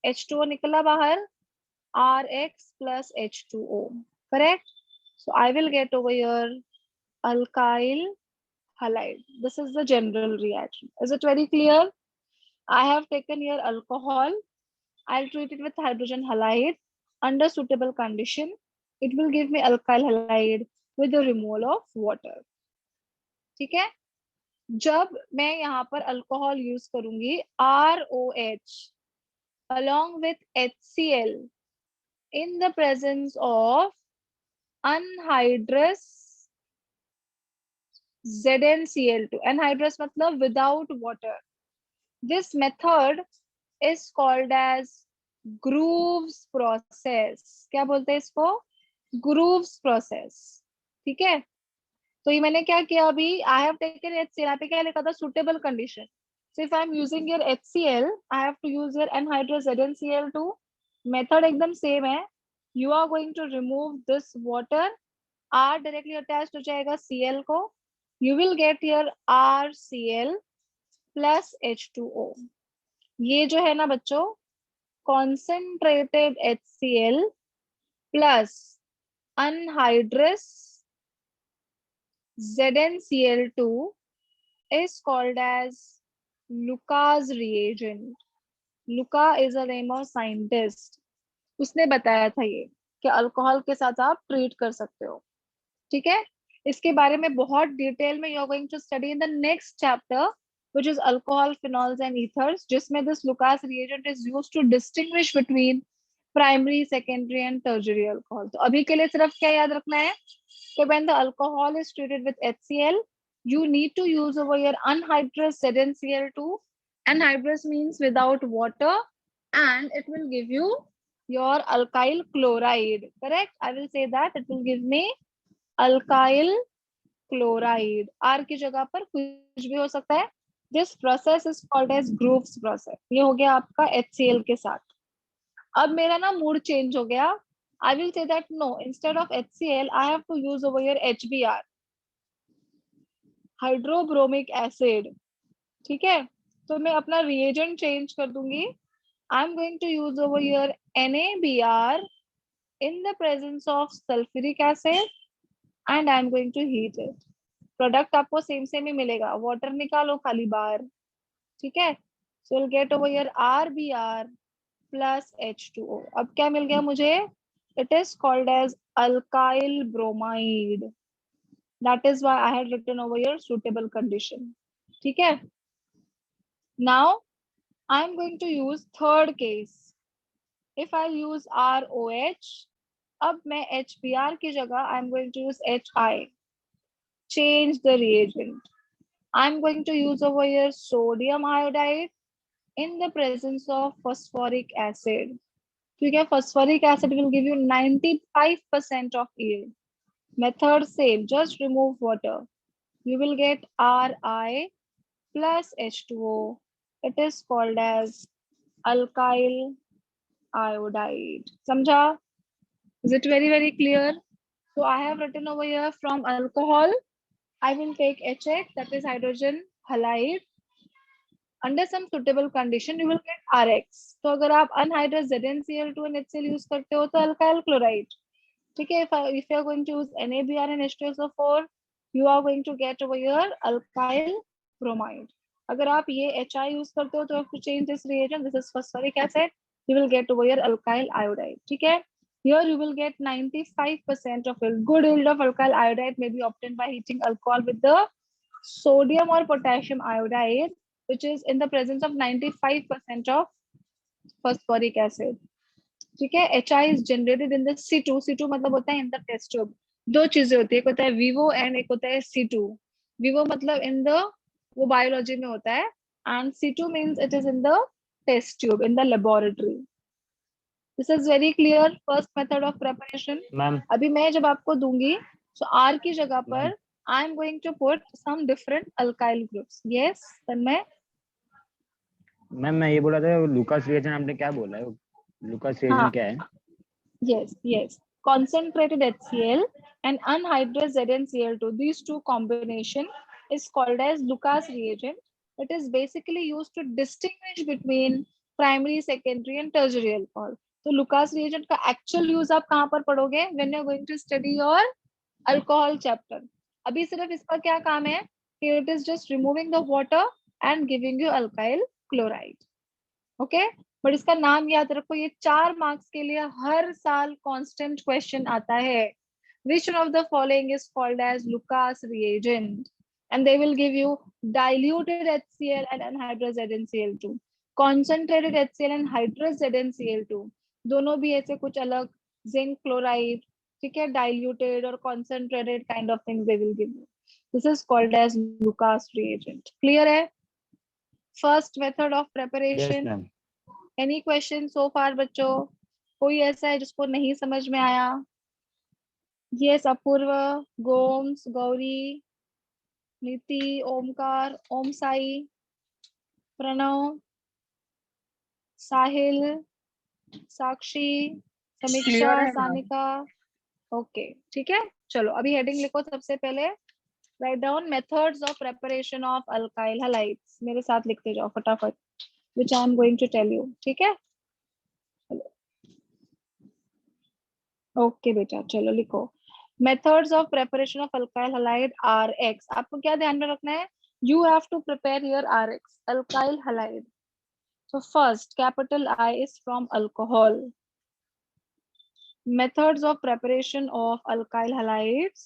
H2O निकला बाहर, RX plus H2O, correct? So I will get over here alkyl halide. This is the general reaction. Is it very clear? I have taken here alcohol. I'll treat it with hydrogen halide under suitable condition. It will give me alkyl halide with the removal of water. ठीक है? जब मैं यहाँ पर alcohol use करूंगी ROH along with HCl in the presence of anhydrous ZnCl2. Anhydrous मतलब without water. This method is called as Grooves process. क्या बोलते हैं इसको? Grooves process. ठीक है? तो ये मैंने क्या किया अभी? I have taken HCl. यहाँ पे क्या लिखा था? Suitable condition. So if I am using here HCl, I have to use here anhydrous ZnCl2. Method एकदम same है. You are going to remove this water. R directly attached हो जाएगा Cl को. You will get here RCl plus H2O. ये जो है ना बच्चों, concentrated HCl plus anhydrous ZnCl2 is called as Lucas reagent. Luca is a name of scientist. उसने बताया था ये कि अल्कोहल के साथ आप ट्रीट कर सकते हो. ठीक है? इसके बारे में बहुत डिटेल में you are going to study in the next chapter, which is alcohol, phenols and ethers, जिसमें this Lucas reagent is used to distinguish between primary, secondary and tertiary alcohol. तो अभी के लिए सिर्फ क्या याद रखना है कि when the alcohol is treated with HCl, you need to use over here anhydrous ZnCl2. Anhydrous means without water, and it will give you your alkyl chloride. Correct? I will say that it will give me alkyl chloride. R की जगह पर कुछ भी हो सकता है. This process is called as Grooves process. ये हो गया आपका HCl के साथ. अब मेरा ना मूड चेंज हो गया. I will say that no, instead of HCl, I have to use over here HBr, hydrobromic acid. ठीक है? तो मैं अपना reagent change कर दूंगी. I'm going to use over here NaBr in the presence of sulfuric acid, and I'm going to heat it. Product आपको same same ही मिलेगा. वाटर निकालो खाली बाहर. ठीक है? So will get over here RBr plus H2O. अब क्या मिल गया मुझे? It is called as alkyl bromide. That is why I had written over here suitable condition. ठीक है? Now I am going to use third case. If I use ROH, अब मैं HBr की जगह I am going to use HI. Change the reagent. I'm going to use over here sodium iodide in the presence of phosphoric acid. क्योंकि phosphoric acid will give you 95% of yield. Method same, just remove water. You will get Ri plus H2O. It is called as alkyl iodide. समझा? Is it very, very clear? So I have written over here from alcohol, I will take HX, that is hydrogen halide. Under some suitable condition, you will get RX. तो अगर आप anhydrous ZnCl2 and HCl use करते हो तो alkyl chloride. ठीक है? If you are going to use NaBr and H2SO4, you are going to get over here alkyl bromide. अगर आप ये HI use करते हो तो you have to change this reagent. This is phosphoric acid. You will get over here alkyl iodide. ठीक है? Here you will get 95% of yield. Good yield of alkyl iodide may be obtained by heating alcohol with the sodium or potassium iodide, which is in the presence of 95% of phosphoric acid. ठीक है? HI is generated in the C2. C2 मतलब होता है in the test tube. दो चीजें होती है, एक होता है vivo and एक होता है C2. Vivo मतलब in the वो बायोलॉजी में होता है, and C2 means it is in the test tube in the laboratory. This is very clear first method of preparation. Ma'am अभी मैं जब आपको दूंगी so R की जगह पर I am going to put some different alkyl groups. Yes, Tanmay? Ma'am मैं ये बोला था लुकास रिएजेंट आपने क्या बोला है, लुकास रिएजेंट हाँ. क्या है? Yes, yes. Concentrated HCl and anhydrous ZnCl2. These two combination is called as Lucas reagent. It is basically used to distinguish between primary, secondary and tertiary alcohol. तो Lucas reagent का actual use आप कहाँ पर पढ़ोगे? When you are going to study your alcohol chapter. अभी सिर्फ इसका क्या काम है? कि it is just removing the water and giving you alkyl chloride. Okay? But इसका नाम याद रखो, ये 4 मार्क्स के लिए हर साल कांस्टेंट क्वेश्चन आता है। Which one of the following is called as Lucas reagent? And they will give you diluted HCl and anhydrous ZnCl2, concentrated HCl and hydrous ZnCl2, दोनों भी ऐसे कुछ अलग, जिंक क्लोराइड, ठीक है, diluted और concentrated kind of things they will give you. This is called as Lucas reagent. Clear है? First method of yes preparation. Ma'am. Any question so far बच्चों? कोई ऐसा है जिसको नहीं समझ में आया? यस, अपूर्व, गोम्स, गौरी, नीति, ओमकार, ओम साई, प्रणव, साहिल, साक्षी, समीक्षा, सानिका। ओके, ठीक है, चलो अभी हेडिंग लिखो। सबसे पहले write down methods of preparation of alkyl halides. मेरे साथ लिखते जाओ फटाफट, which I am going to tell you. ठीक है, ओके बेटा, चलो लिखो। Methods of preparation of alkyl halide RX। आपको क्या ध्यान में रखना है? You have to prepare your RX, alkyl halide. So first, capital I is from alcohol. Methods of preparation of alkyl halides.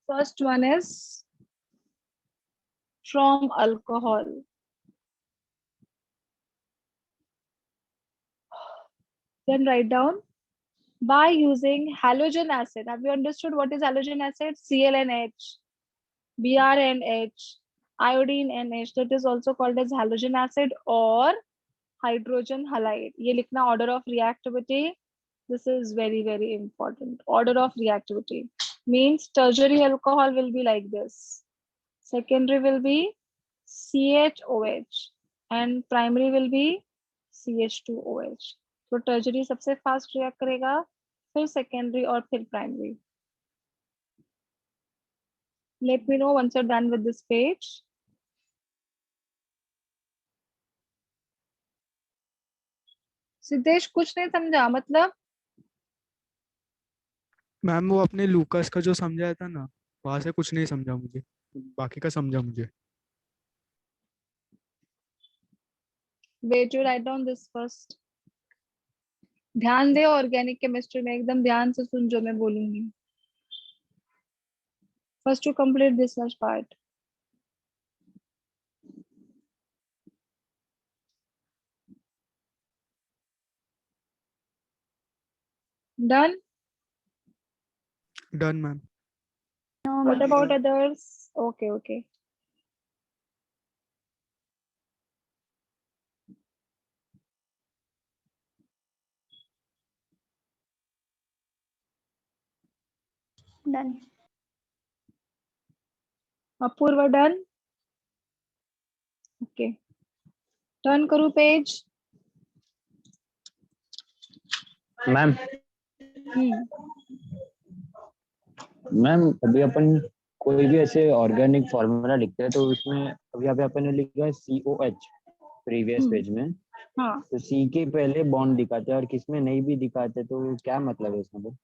First one is from alcohol. Then write down by using halogen acid. Have you understood what is halogen acid? ClNH, BrNH, iodine NH. That is also called as halogen acid or hydrogen halide. ये लिखना order of reactivity. This is very, very important. Order of reactivity means tertiary alcohol will be like this. Secondary will be CHOH and primary will be CH2OH. तो टर्जरी सबसे fast react करेगा, फिर secondary और फिर primary. Let me know once you are done with this page. Siddhesh कुछ नहीं समझा मतलब? मैम वो अपने लूकास का जो समझाया था ना, वहां से कुछ नहीं समझा मुझे, बाकी का समझा मुझे। Wait, you write down this first. ध्यान दे ऑर्गेनिक केमिस्ट्री में, एकदम ध्यान से सुन जो मैं बोलूंगी। First to complete this much part. Done? Done ma'am. What about others? Okay okay, done. Apurva done? Okay, turn करूं पेज? मैम मैम अभी अपन कोई भी ऐसे ऑर्गेनिक फॉर्मूला लिखते हैं तो उसमें अभी यहाँ पे अपन ने लिखा है COH प्रीवियस पेज में। हाँ, तो C के पहले बॉन्ड दिखाते हैं और किसमें नहीं भी दिखाते, तो क्या मतलब है इसमें? तो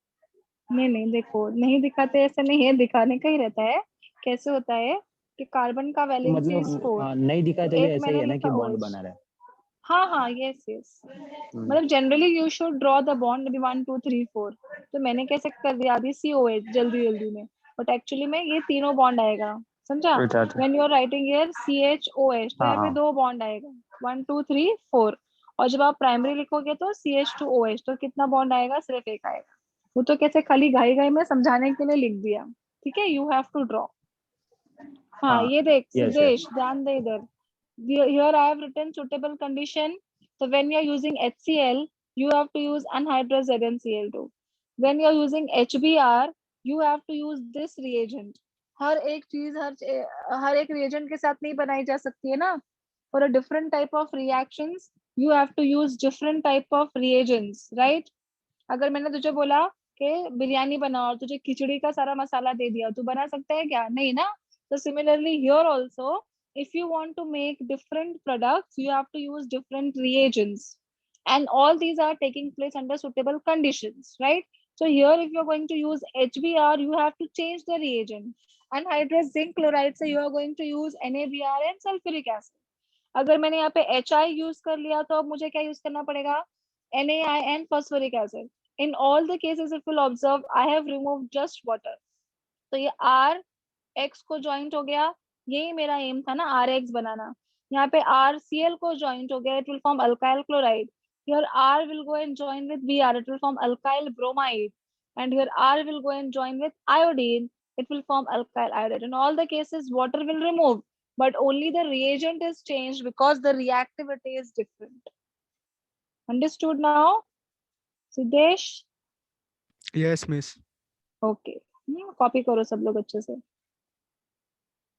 नहीं देखो, नहीं दिखाते ऐसा नहीं है, दिखाने का ही रहता है। कैसे होता है कि कार्बन का वैलेंसी इज 4, नहीं दिखाते भी एक ऐसे ही मैंने है ना कि लिखा बॉन्ड OH। बना रहा है। हाँ, यस यस, मतलब generally you should draw the bond अभी 1 2 3 4। तो मैंने कैसे कर दिया अभी COH जल्दी में, बट एक्चुअली में ये तीनों बॉन्ड आएगा, समझा? When you are writing here CHOH तो यहाँ पे 2 बॉन्ड आएगा, 1 2 3 4। और जब आप प्राइमरी लिखोगे तो CH2OH, तो कितना बॉन्ड आएगा? सिर्फ एक आएगा। वो तो कैसे खाली घाई में समझाने के लिए लिख दिया, ठीक है? You have to draw. हाँ हाँ, ये देख yes, सिद्धेश, ध्यान दे इधर. Here I have written suitable condition. So when you are using HCl, you have to use anhydrous ZnCl2. When you are using HBr, you have to use this reagent. हर एक चीज हर एक reagent के साथ नहीं बनाई जा सकती है ना. For a different type of reactions, you have to use different type of reagents, right? अगर मैंने तुझे बोला कि बिरयानी बना और तुझे खिचड़ी का सारा मसाला दे दिया, तू बना सकता है क्या? नहीं ना. So similarly here also, if you want to make different products, you have to use different reagents, and all these are taking place under suitable conditions, right? So here if you're going to use HBr, you have to change the reagent. Anhydrous zinc chloride से you are going to use NaBr and sulfuric acid. अगर मैंने यहाँ पे HI use कर लिया तो अब मुझे क्या यूज करना पड़ेगा? NaI and phosphoric acid. In all the cases, if you'll observe, I have removed just water. तो ये R X को joint हो गया, यही मेरा एम था ना, RX बनाना. यहाँ पे RCl को joint हो गया, it will form alkyl chloride. Here R will go and join with Br, it will form alkyl bromide. And here R will go and join with iodine, it will form alkyl iodide. In all the cases, water will remove, but only the reagent is changed because the reactivity is different. Understood now, Siddesh? Yes, miss. Okay, copy करो सब लोग अच्छे से.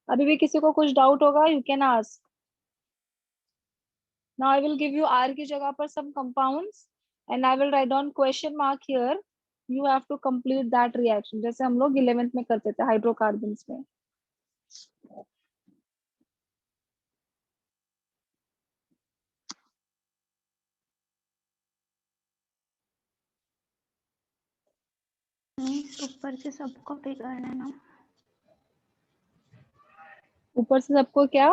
अभी भी किसी को कुछ डाउट होगा, you can ask. Now I will give you R की जगह पर some compounds and I will write down question mark here. You have to complete that reaction, जैसे हम लोग 11th में करते थे हाइड्रोकार्बन्स में. ऊपर से सब कॉपी करना है ना. ऊपर से सबको क्या?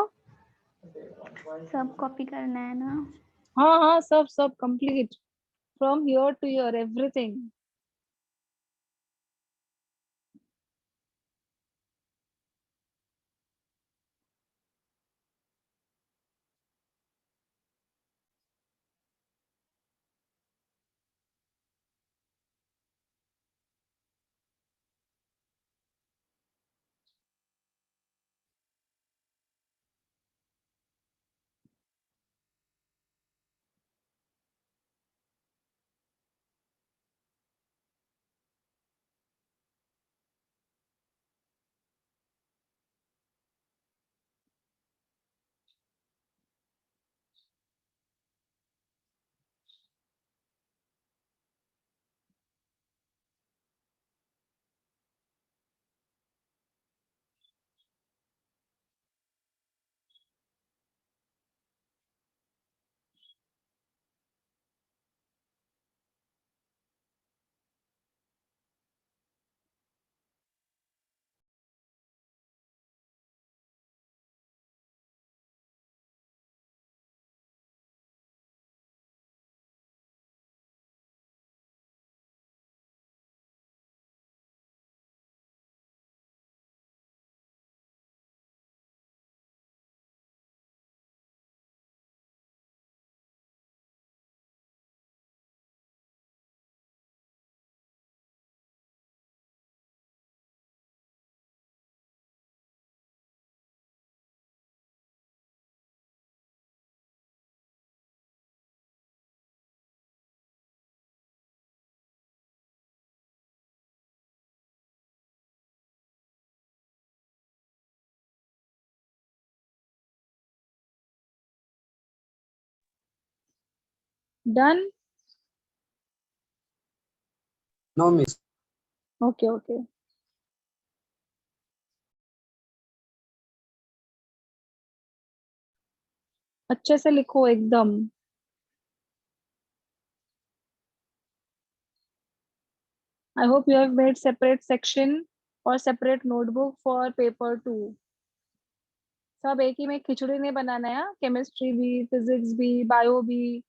सब कॉपी करना है ना. हाँ हाँ, सब सब complete from here to here everything. Done. No, miss. Okay okay. अच्छे से लिखो एकदम. I hope you have made separate section or separate notebook for paper 2. सब एक ही में खिचड़ी नहीं बनाना है. केमिस्ट्री भी, फिजिक्स भी, बायो भी,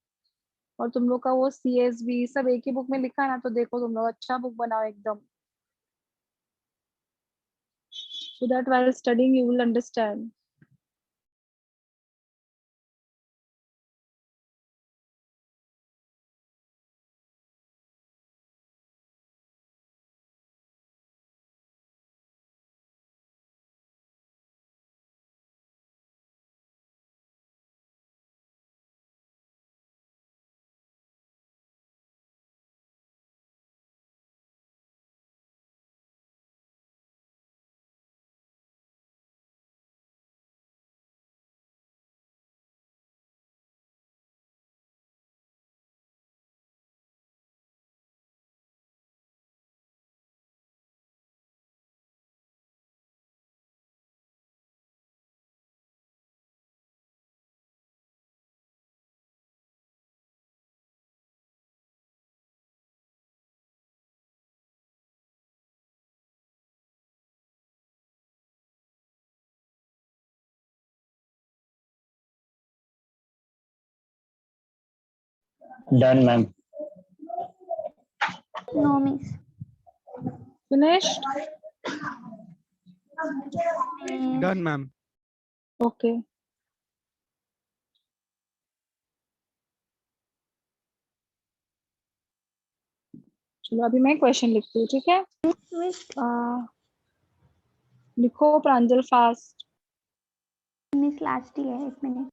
और तुम लोग का वो CS भी, सब एक ही बुक में लिखा है ना. तो देखो तुम लोग अच्छा बुक बनाओ एकदम, so that while studying you will understand. Done, ma'am. No, miss. Finished? Miss. Done, ma'am. Okay. चलो अभी मैं क्वेश्चन लिखती हूँ, ठीक है? Miss. लिखो प्रांजल फास्ट. मिस लास्ट ही है, 1 minute.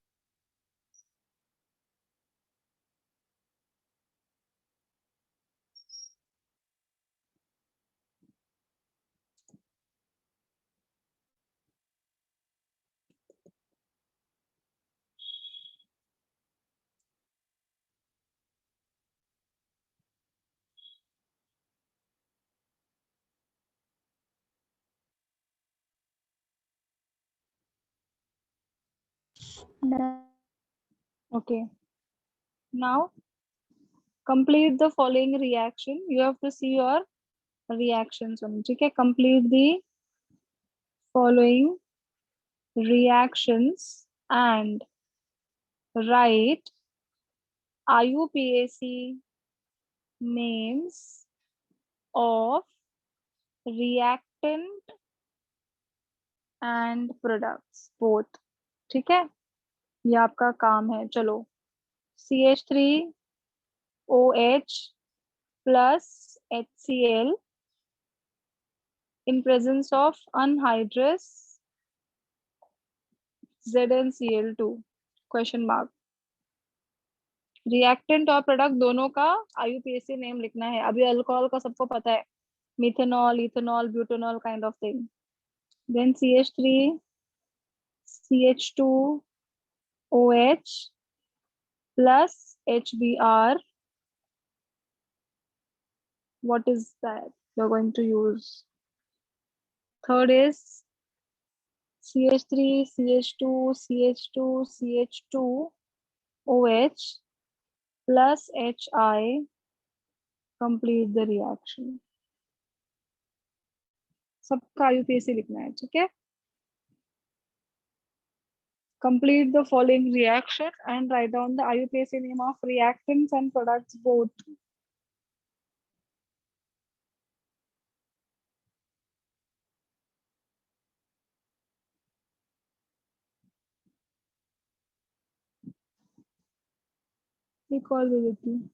Okay. Now complete the following reaction. You have to see your reactions only. ठीक है? Complete the following reactions and write IUPAC names of reactant and products both. ठीक है? ये आपका काम है. चलो CH3OH plus HCl in presence of anhydrous ZnCl2 question mark. Reactant और प्रोडक्ट दोनों का आईयूपीएसी नेम लिखना है. अभी अल्कोहल का सबको पता है, methanol, ethanol, butanol kind of thing. Then CH3 CH2OH plus HBr. What is that you're going to use? Third is CH3 CH2 CH2 CH2OH plus HI. Complete the reaction. सबका IUPAC लिखना है, ठीक है? Complete the following reaction and write down the IUPAC name of reactants and products both. एक और दे देती हूँ.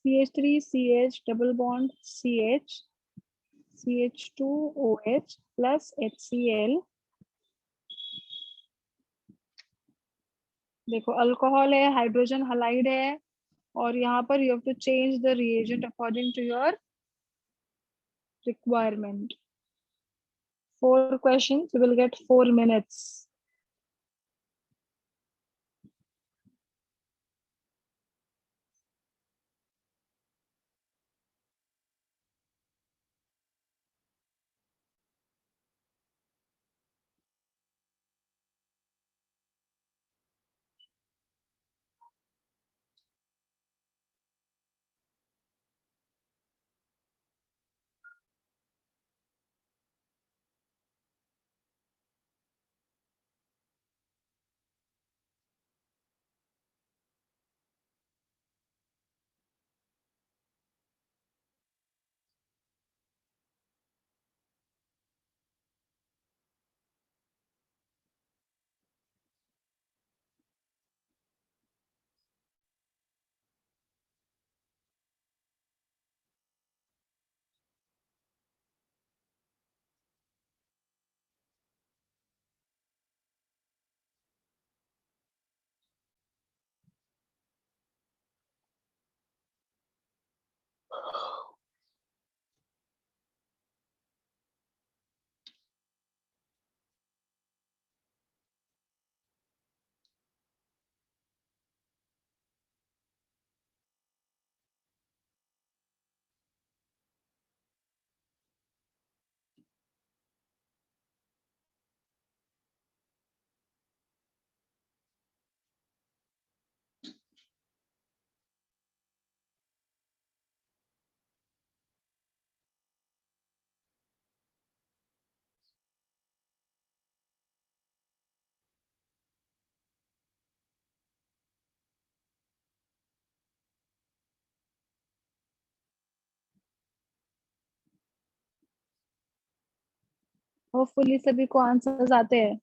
CH3CH double bond CH CH2OH plus HCl. देखो अल्कोहल है, हाइड्रोजन हलाइड है, और यहाँ पर you have to change the reagent according to your requirement. 4 questions, you will get 4 minutes. Hopefully सभी को आंसर्स आते हैं।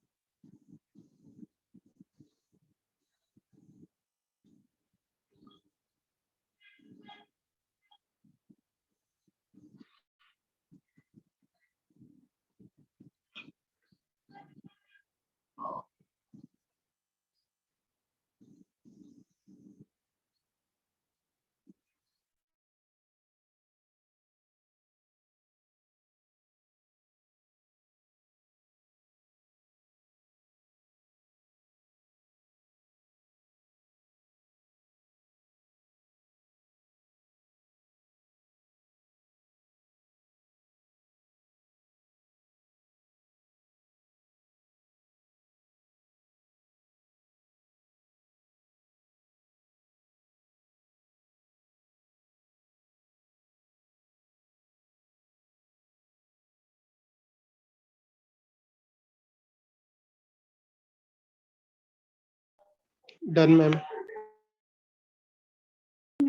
Done ma'am.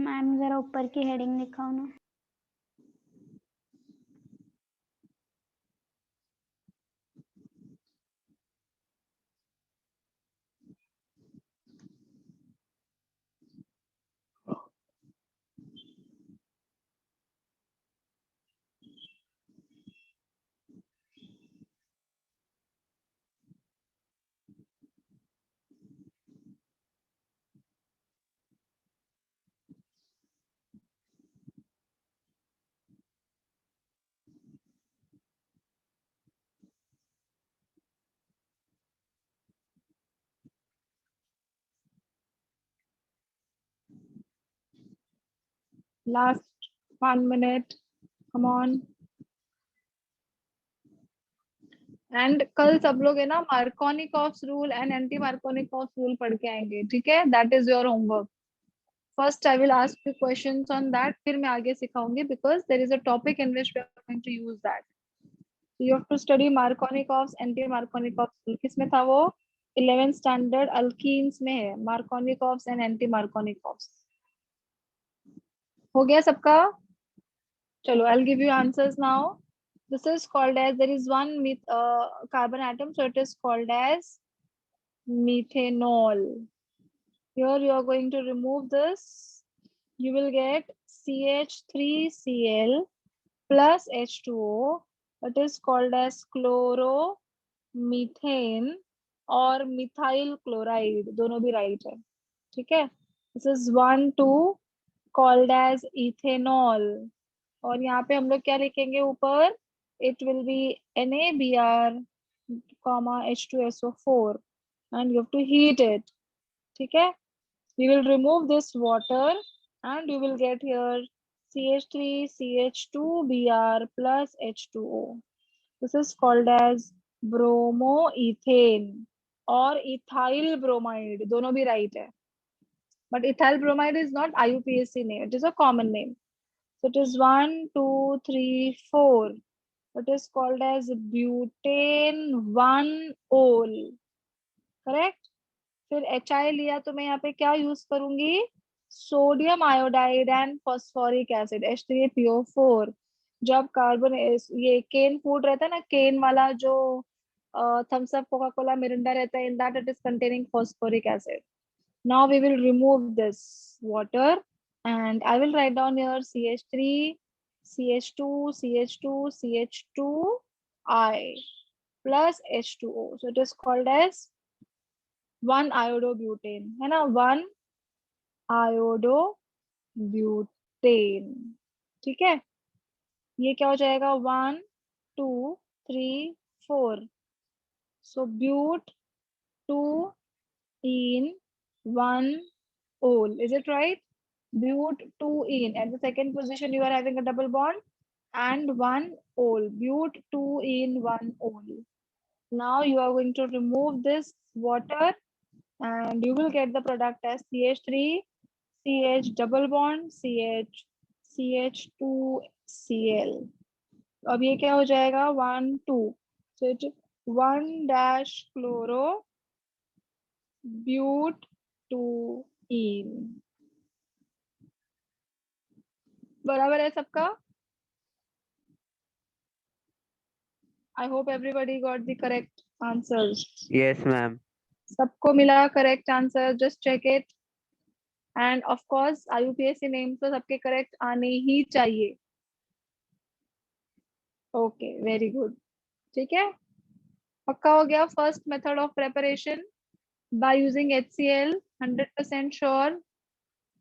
मैम जरा ऊपर की हेडिंग दिखाओ ना। Last 1 minute, come on. And कल सब लोग है ना Markovnikov's rule and anti Markovnikov's rule पढ़ के आएंगे, ठीक है? That is your homework. First I will ask you questions on that, फिर मैं आगे सिखाऊंगी because there is a topic in which we are going to use that. You have to study Markovnikov's anti Markovnikov's rule. किसमें था वो? 11th standard alkenes में है, Markovnikov's and anti Markovnikov's. हो गया सबका? चलो, आई will give you answers now. This is called as, there is one carbon atom, so it is called as methanol. Here you are going to remove this. You will get CH3Cl plus H2O. It is called as chloromethane और methyl chloride, दोनों भी right है, ठीक है? This is 1, 2 called as ethanol. और यहाँ पे हम लोग क्या लिखेंगे ऊपर? It will be NaBr, H2SO4 and you have to heat it. ठीक है? We will remove this water and you will get here CH3CH2Br plus H2O. This is called as bromoethane और ethyl bromide, दोनों भी right है. But ethyl bromide is not IUPAC name, it is a common name. So it is 1, 2, 3, 4. It is called as butane-1-ol, correct? फिर HI लिया तो मैं यहाँ पे क्या यूज करूंगी? Sodium iodide and phosphoric acid, H3PO4। जब कार्बन, ये केन फूड रहता है ना, केन वाला जो Thums Up, Coca Cola, Mirinda रहता है, in that it is containing phosphoric acid. Now we will remove this water and I will write down here CH3, CH2, CH2, CH2I plus H2O. So it is called as 1-iodobutane, है ना? 1-iodobutane, ठीक है? ये क्या हो जाएगा? 1, 2, 3, 4. So but 2 in 1-ol. Is it right? But 2-ene. At the second position, you are having a double bond and 1-ol. But 2-ene 1-ol. Now you are going to remove this water and you will get the product as CH3, CH double bond, CH, CH2Cl. अब ये क्या हो जाएगा? 1, 2. So it 1-chloro but2-ene. बराबर है सबका? I hope everybody got the correct answers. Yes, ma'am. सबको मिला correct answer, just check it. And of course IUPAC names तो सबके correct आने ही चाहिए. Okay, very good. ठीक है, पक्का हो गया. First method of preparation by using HCl, 100% sure.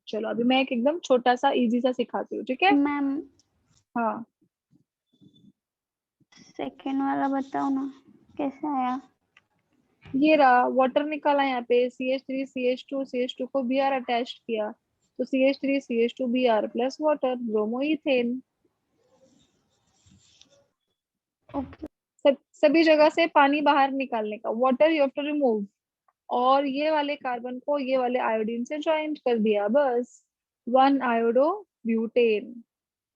चलो अभी मैं एक एकदम छोटा सा इजी सा सिखाती हूँ. ठीक है मैम हाँ, सेकेंड वाला बताओ ना कैसे आया. ये रहा वाटर निकाला यहाँ पे. CH3 CH2 CH2 को Br अटैच किया तो CH3 CH2 Br plus water, bromoethane. Okay सभी जगह से पानी बाहर निकालने का. Water you have to remove, और ये वाले कार्बन को ये वाले आयोडीन से ज्वाइंट कर दिया. बस 1 आयोडो ब्यूटेन.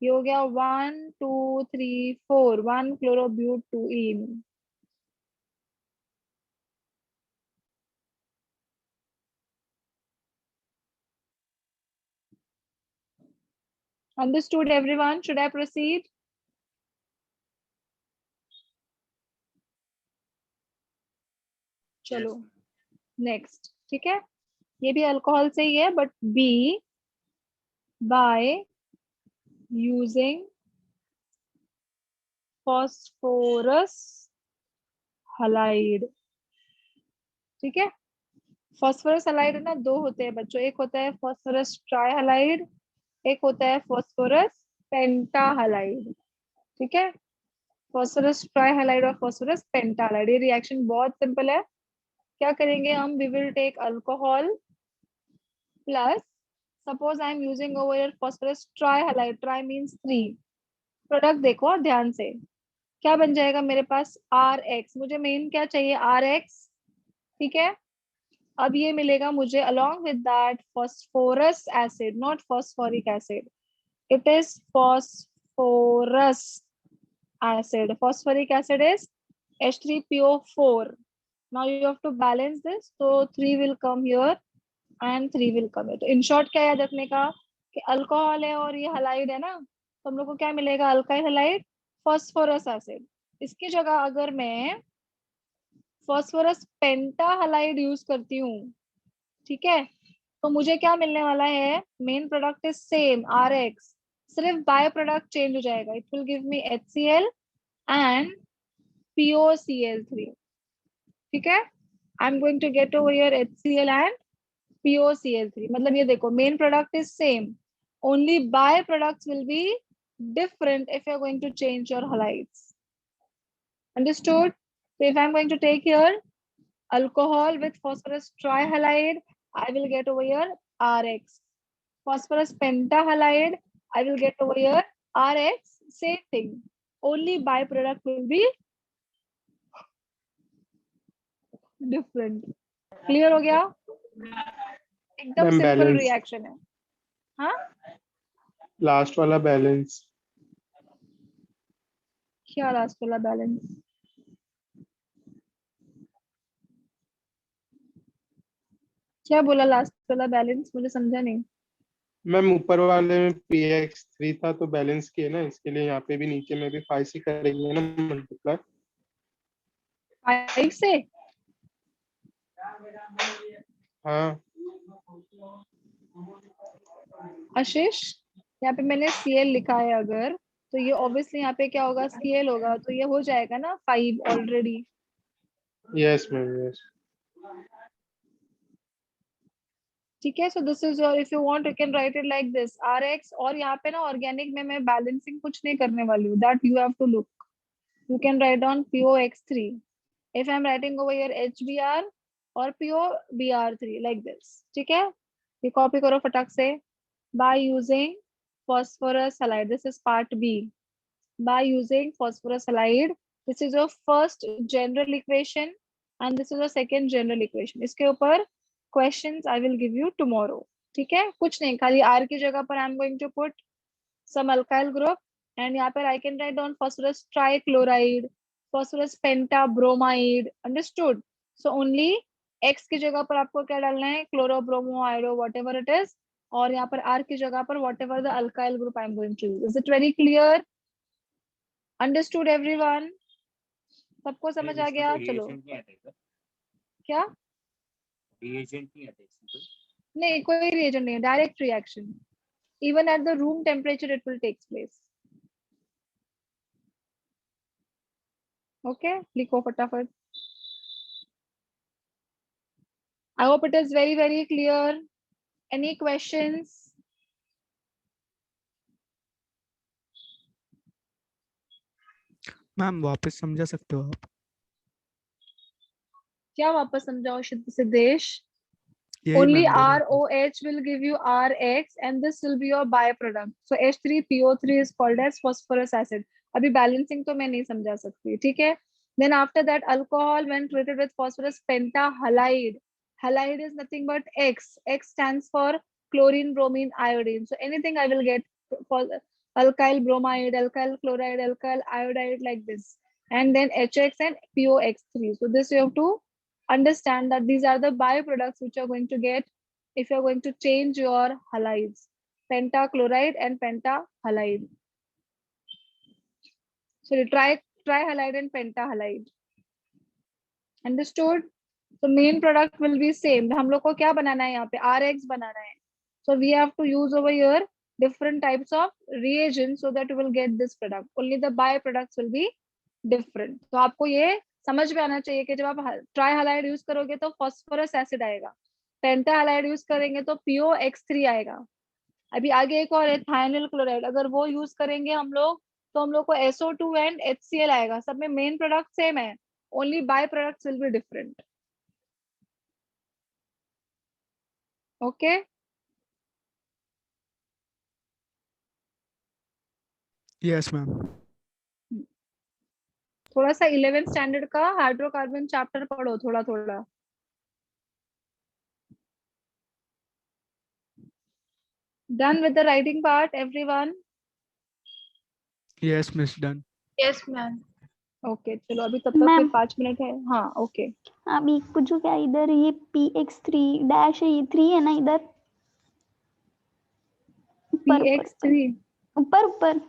ये हो गया 1 2 3 4 1 chlorobutene. Understood everyone? Should I proceed? चलो नेक्स्ट. ठीक है, ये भी अल्कोहल से ही है but be by using phosphorus halide. ठीक है, फॉस्फोरस हलाइड ना दो होते हैं बच्चों. एक होता है फॉस्फोरस ट्राइहलाइड, एक होता है फॉस्फोरस पेंटाहलाइड. ठीक है, फॉस्फोरस ट्राइहलाइड और फॉस्फोरस पेंटाहलाइड. ये रिएक्शन बहुत सिंपल है. क्या करेंगे हम? We will take alcohol plus, suppose I am using over here phosphorus trihalide. Tri means 3. Product देखो ध्यान से, क्या बन जाएगा मेरे पास? RX. मुझे मेन क्या चाहिए? RX. ठीक है, अब ये मिलेगा मुझे along with that phosphorus acid, not phosphoric acid. It is phosphorus acid. Phosphoric acid is H3PO4. Now you have to balance this. So 3 will come here and 3 will come here. तो in short क्या याद रखने का कि alcohol है और ये halide है ना, तो हम लोग को क्या मिलेगा? Alkyl halide phosphorous acid. इसकी जगह अगर मैं फॉस्फोरस पेंटाहलाइड यूज करती हूँ, ठीक है, तो मुझे क्या मिलने वाला है? Main product is same RX, सिर्फ बाय प्रोडक्ट चेंज हो जाएगा. It will give me HCl and POCl3. ठीक है, I am going to get over here HCl and POCl3. मतलब ये देखो main product is same, only by products will be different if you're going to change your halides. Understood? So if I'm going to take here alcohol with phosphorus trihalide, I will get over here RX. Phosphorus pentahalide, I will get over here RX. Same thing, only byproduct will be different. Clear हो गया? एकदम Ma'am, simple balance. Reaction है. हाँ, last वाला balance. क्या last वाला balance? क्या बोला लास्ट वाला बैलेंस? मुझे समझा नहीं. मैम ऊपर वाले में px3 था तो बैलेंस किए ना, इसके लिए यहाँ पे भी नीचे में भी 5 से करेंगे ना मल्टीप्लाई. 5 से? हाँ आशीष, यहाँ पे मैंने Cl लिखा है अगर, तो ये ऑब्वियसली यहाँ पे क्या होगा? Cl होगा, तो ये हो जाएगा ना 5 ऑलरेडी. Yes ma'am yes. ठीक है, so this is your, if you want you can right it like this RX. और यहाँ पे ना ऑर्गेनिक में मैं बैलेंसिंग कुछ नहीं करने वाली हूँ. That you have to look. You can write down POX3. If I am writing over here HBr और POBr3 लाइक दिस. ठीक है, ये कॉपी करो फटाक से. By using phosphorus halide, this is part B. By using phosphorus halide, this is your first general equation and this is your second general equation. इसके ऊपर questions I will give you tomorrow. ठीक है, कुछ नहीं, खाली R की जगह पर I am going to put some alkyl group and यहाँ पर I can write down phosphorus trichloride, phosphorus pentabromide. Understood? So only X की जगह पर आपको क्या डालना है? Chloro, bromo, iodo, whatever it is. और यहाँ पर R की जगह पर whatever the alkyl group I am going to use. Is it very clear? Understood everyone? सबको समझ आ गया? चलो, क्या? नहीं, कोई रिएजेंट नहीं है, direct reaction, even at the room temperature it will takes place. Okay, लिखो फटाफट। I hope it is very, very clear. Any questions? Ma'am वापस समझा सकते हो आप? क्या वापस समझाओ सिद्धेश? यही Only मैम बोला आपने। ROH will give you RX and this will be your byproduct. So H3PO3 is called as phosphorus acid. अभी balancing तो मैं नहीं समझा सकती, ठीक है? Then after that, alcohol when treated with phosphorus pentahalide. Halide is nothing but X. X stands for chlorine, bromine, iodine. So anything I will get for alkyl bromide, alkyl chloride, alkyl iodide like this. And then HX and POX3. So this you have to understand that these are the byproducts which you're going to get if you're going to change your halides, pentachloride and pentahalide. So you trihalide and pentahalide. Understood? So main product will be same. हम लोग को क्या बनाना है यहाँ पे? RX बनाना है. So we have to use over here different types of reagents so that we will get this product. Only the byproducts will be different. तो आपको ये समझ में आना चाहिए कि जब आप ट्राइहालाइड यूज करोगे तो फॉस्फोरस एसिड आएगा, पेंटाहालाइड यूज करेंगे तो POX3 आएगा। अभी आगे एक और है थायनिल क्लोराइड, अगर वो यूज करेंगे हम लोग तो हम लोग को SO2 एंड HCl आएगा। सब में मेन प्रोडक्ट सेम है, only by products will be different. Okay, yes ma'am. थोड़ा सा 11th स्टैंडर्ड का हाइड्रोकार्बन चैप्टर पढ़ो थोड़ा थोड़ा। Done with the writing part, everyone? Yes miss done. Yes ma'am. Okay, चलो अभी तब तक फिर 5 मिनट है। हाँ, ओके। अभी पूछो क्या, इधर ये PX3 डैश है, ये 3 है ना इधर? PX3 ऊपर ऊपर,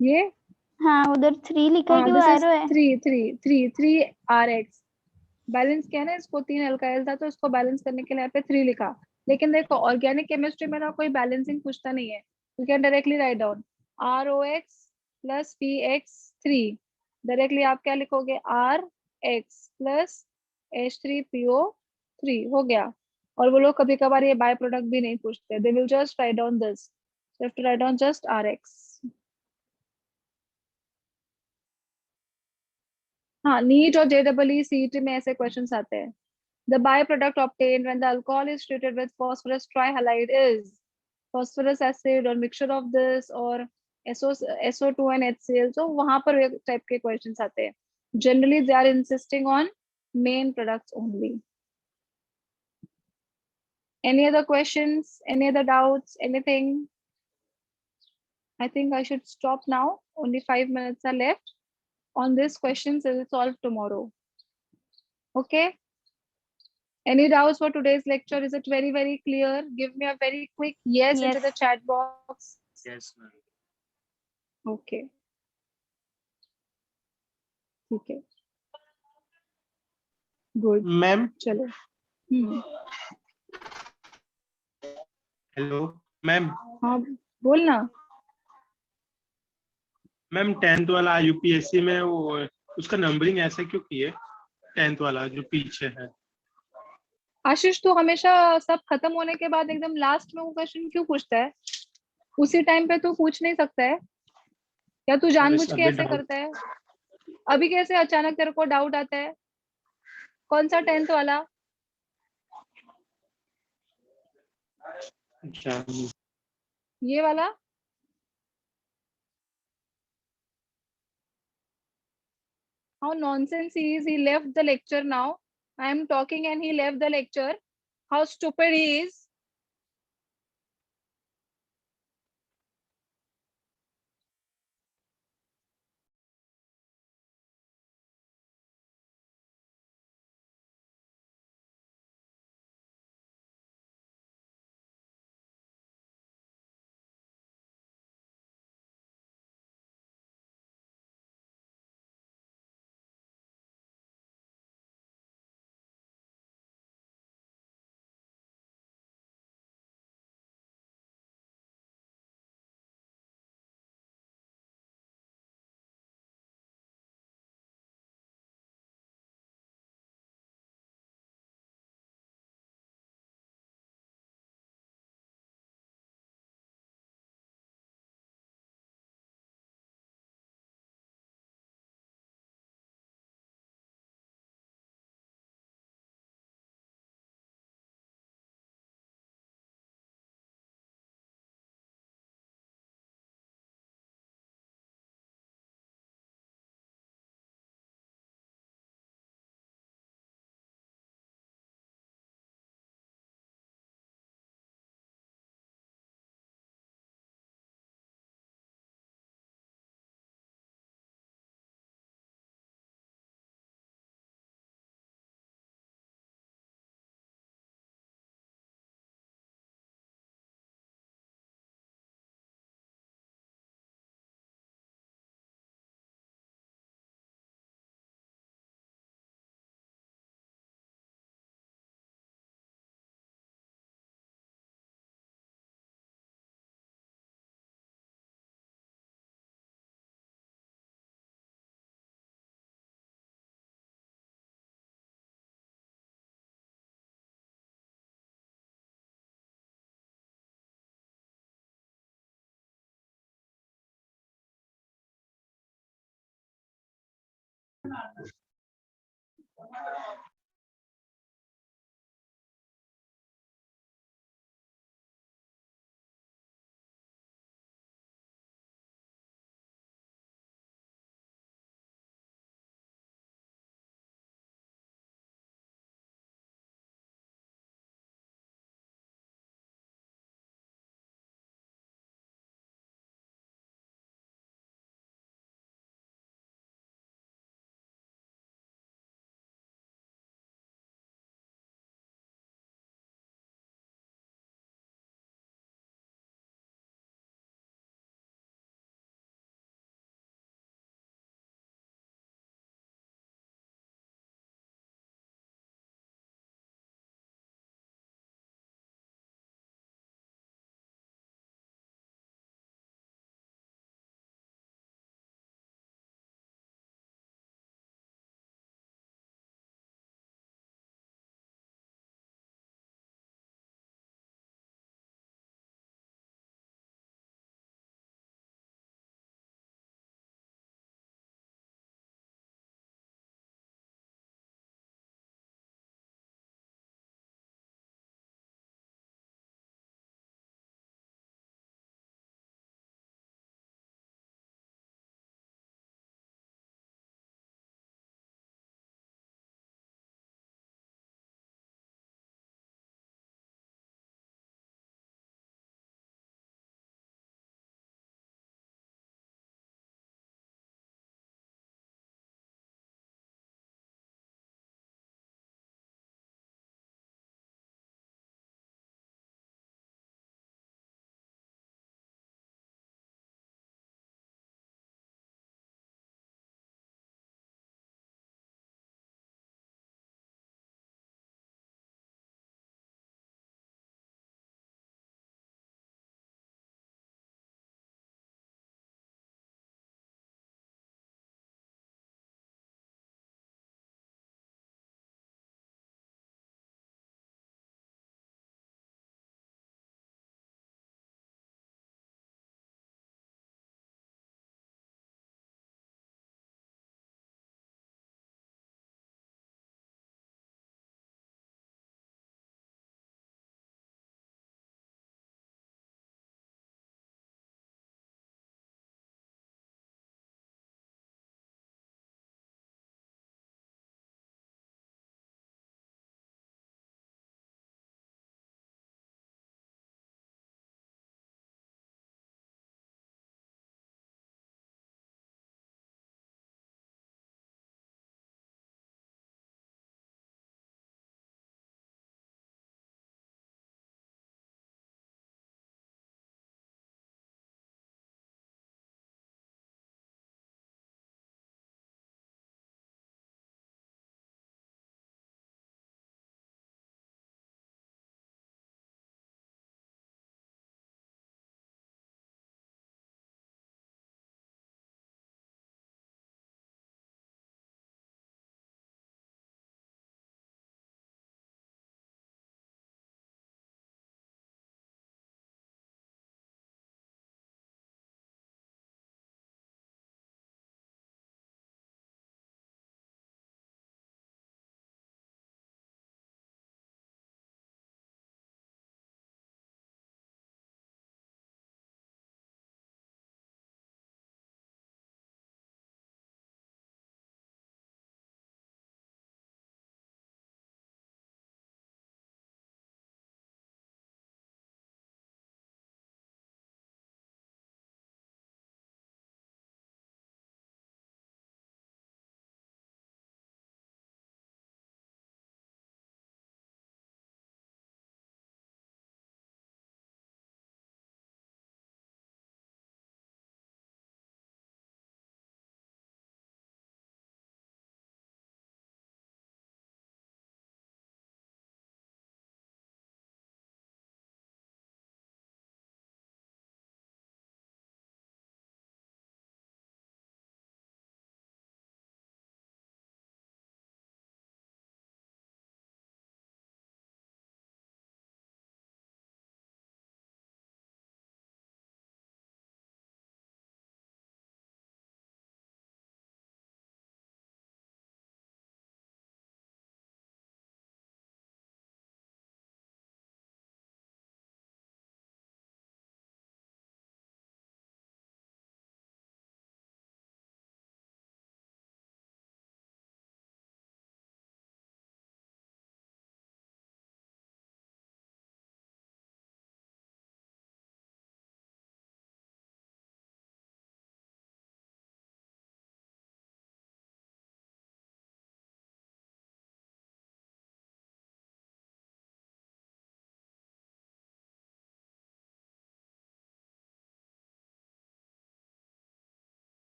ये? हाँ उधर 3 लिखा है कि वो दिस इज एरो है? 3 RX बैलेंस किया ना इसको, 3 अल्काइल था तो इसको बैलेंस करने के लिए यहाँ पे 3 लिखा। लेकिन देखो ऑर्गेनिक केमिस्ट्री में ना कोई बैलेंसिंग पूछता नहीं है, you can directly write down ROX plus PX3। Directly आप क्या लिखोगे? RX प्लस H3PO3 हो गया। और वो लोग कभी कभार ये बाय प्रोडक्ट भी नहीं पूछते, they will just write down this, you have to write down just RX। हाँ, नीट और JEE CET में ऐसे क्वेश्चंस आते हैं। The byproduct obtained when the alcohol is treated with phosphorus trihalide is phosphorus acid or mixture of this or SO2 and HCl. So वहां पर type के questions आते हैं। Generally they are insisting on main products only. Any other questions? Any other doubts? Anything? I think I should stop now. Only 5 minutes are left. On this questions will solve tomorrow. Okay? Any doubts for today's lecture? Is it very, very clear? Give me a very quick yes into the chat box. Yes, ma'am. Okay. ठीक है, good. Ma'am चलो। Hello ma'am. हाँ, बोल ना। Ma'am 10th वाला UPSC में वो उसका नंबरिंग ऐसे क्यों किए? 10th वाला जो पीछे है। आशीष, तू हमेशा सब खत्म होने के बाद एकदम लास्ट में वो क्वेश्चन क्यों पूछता है? उसी टाइम पे तू पूछ नहीं सकता है? या तू जानबूझ के ऐसे करता है? अभी कैसे अचानक तेरे को डाउट आता है? कौन सा 10th वाला? अच्छा, ये वाला? How nonsense he is. He left the lecture now. I am talking and he left the lecture. How stupid he is.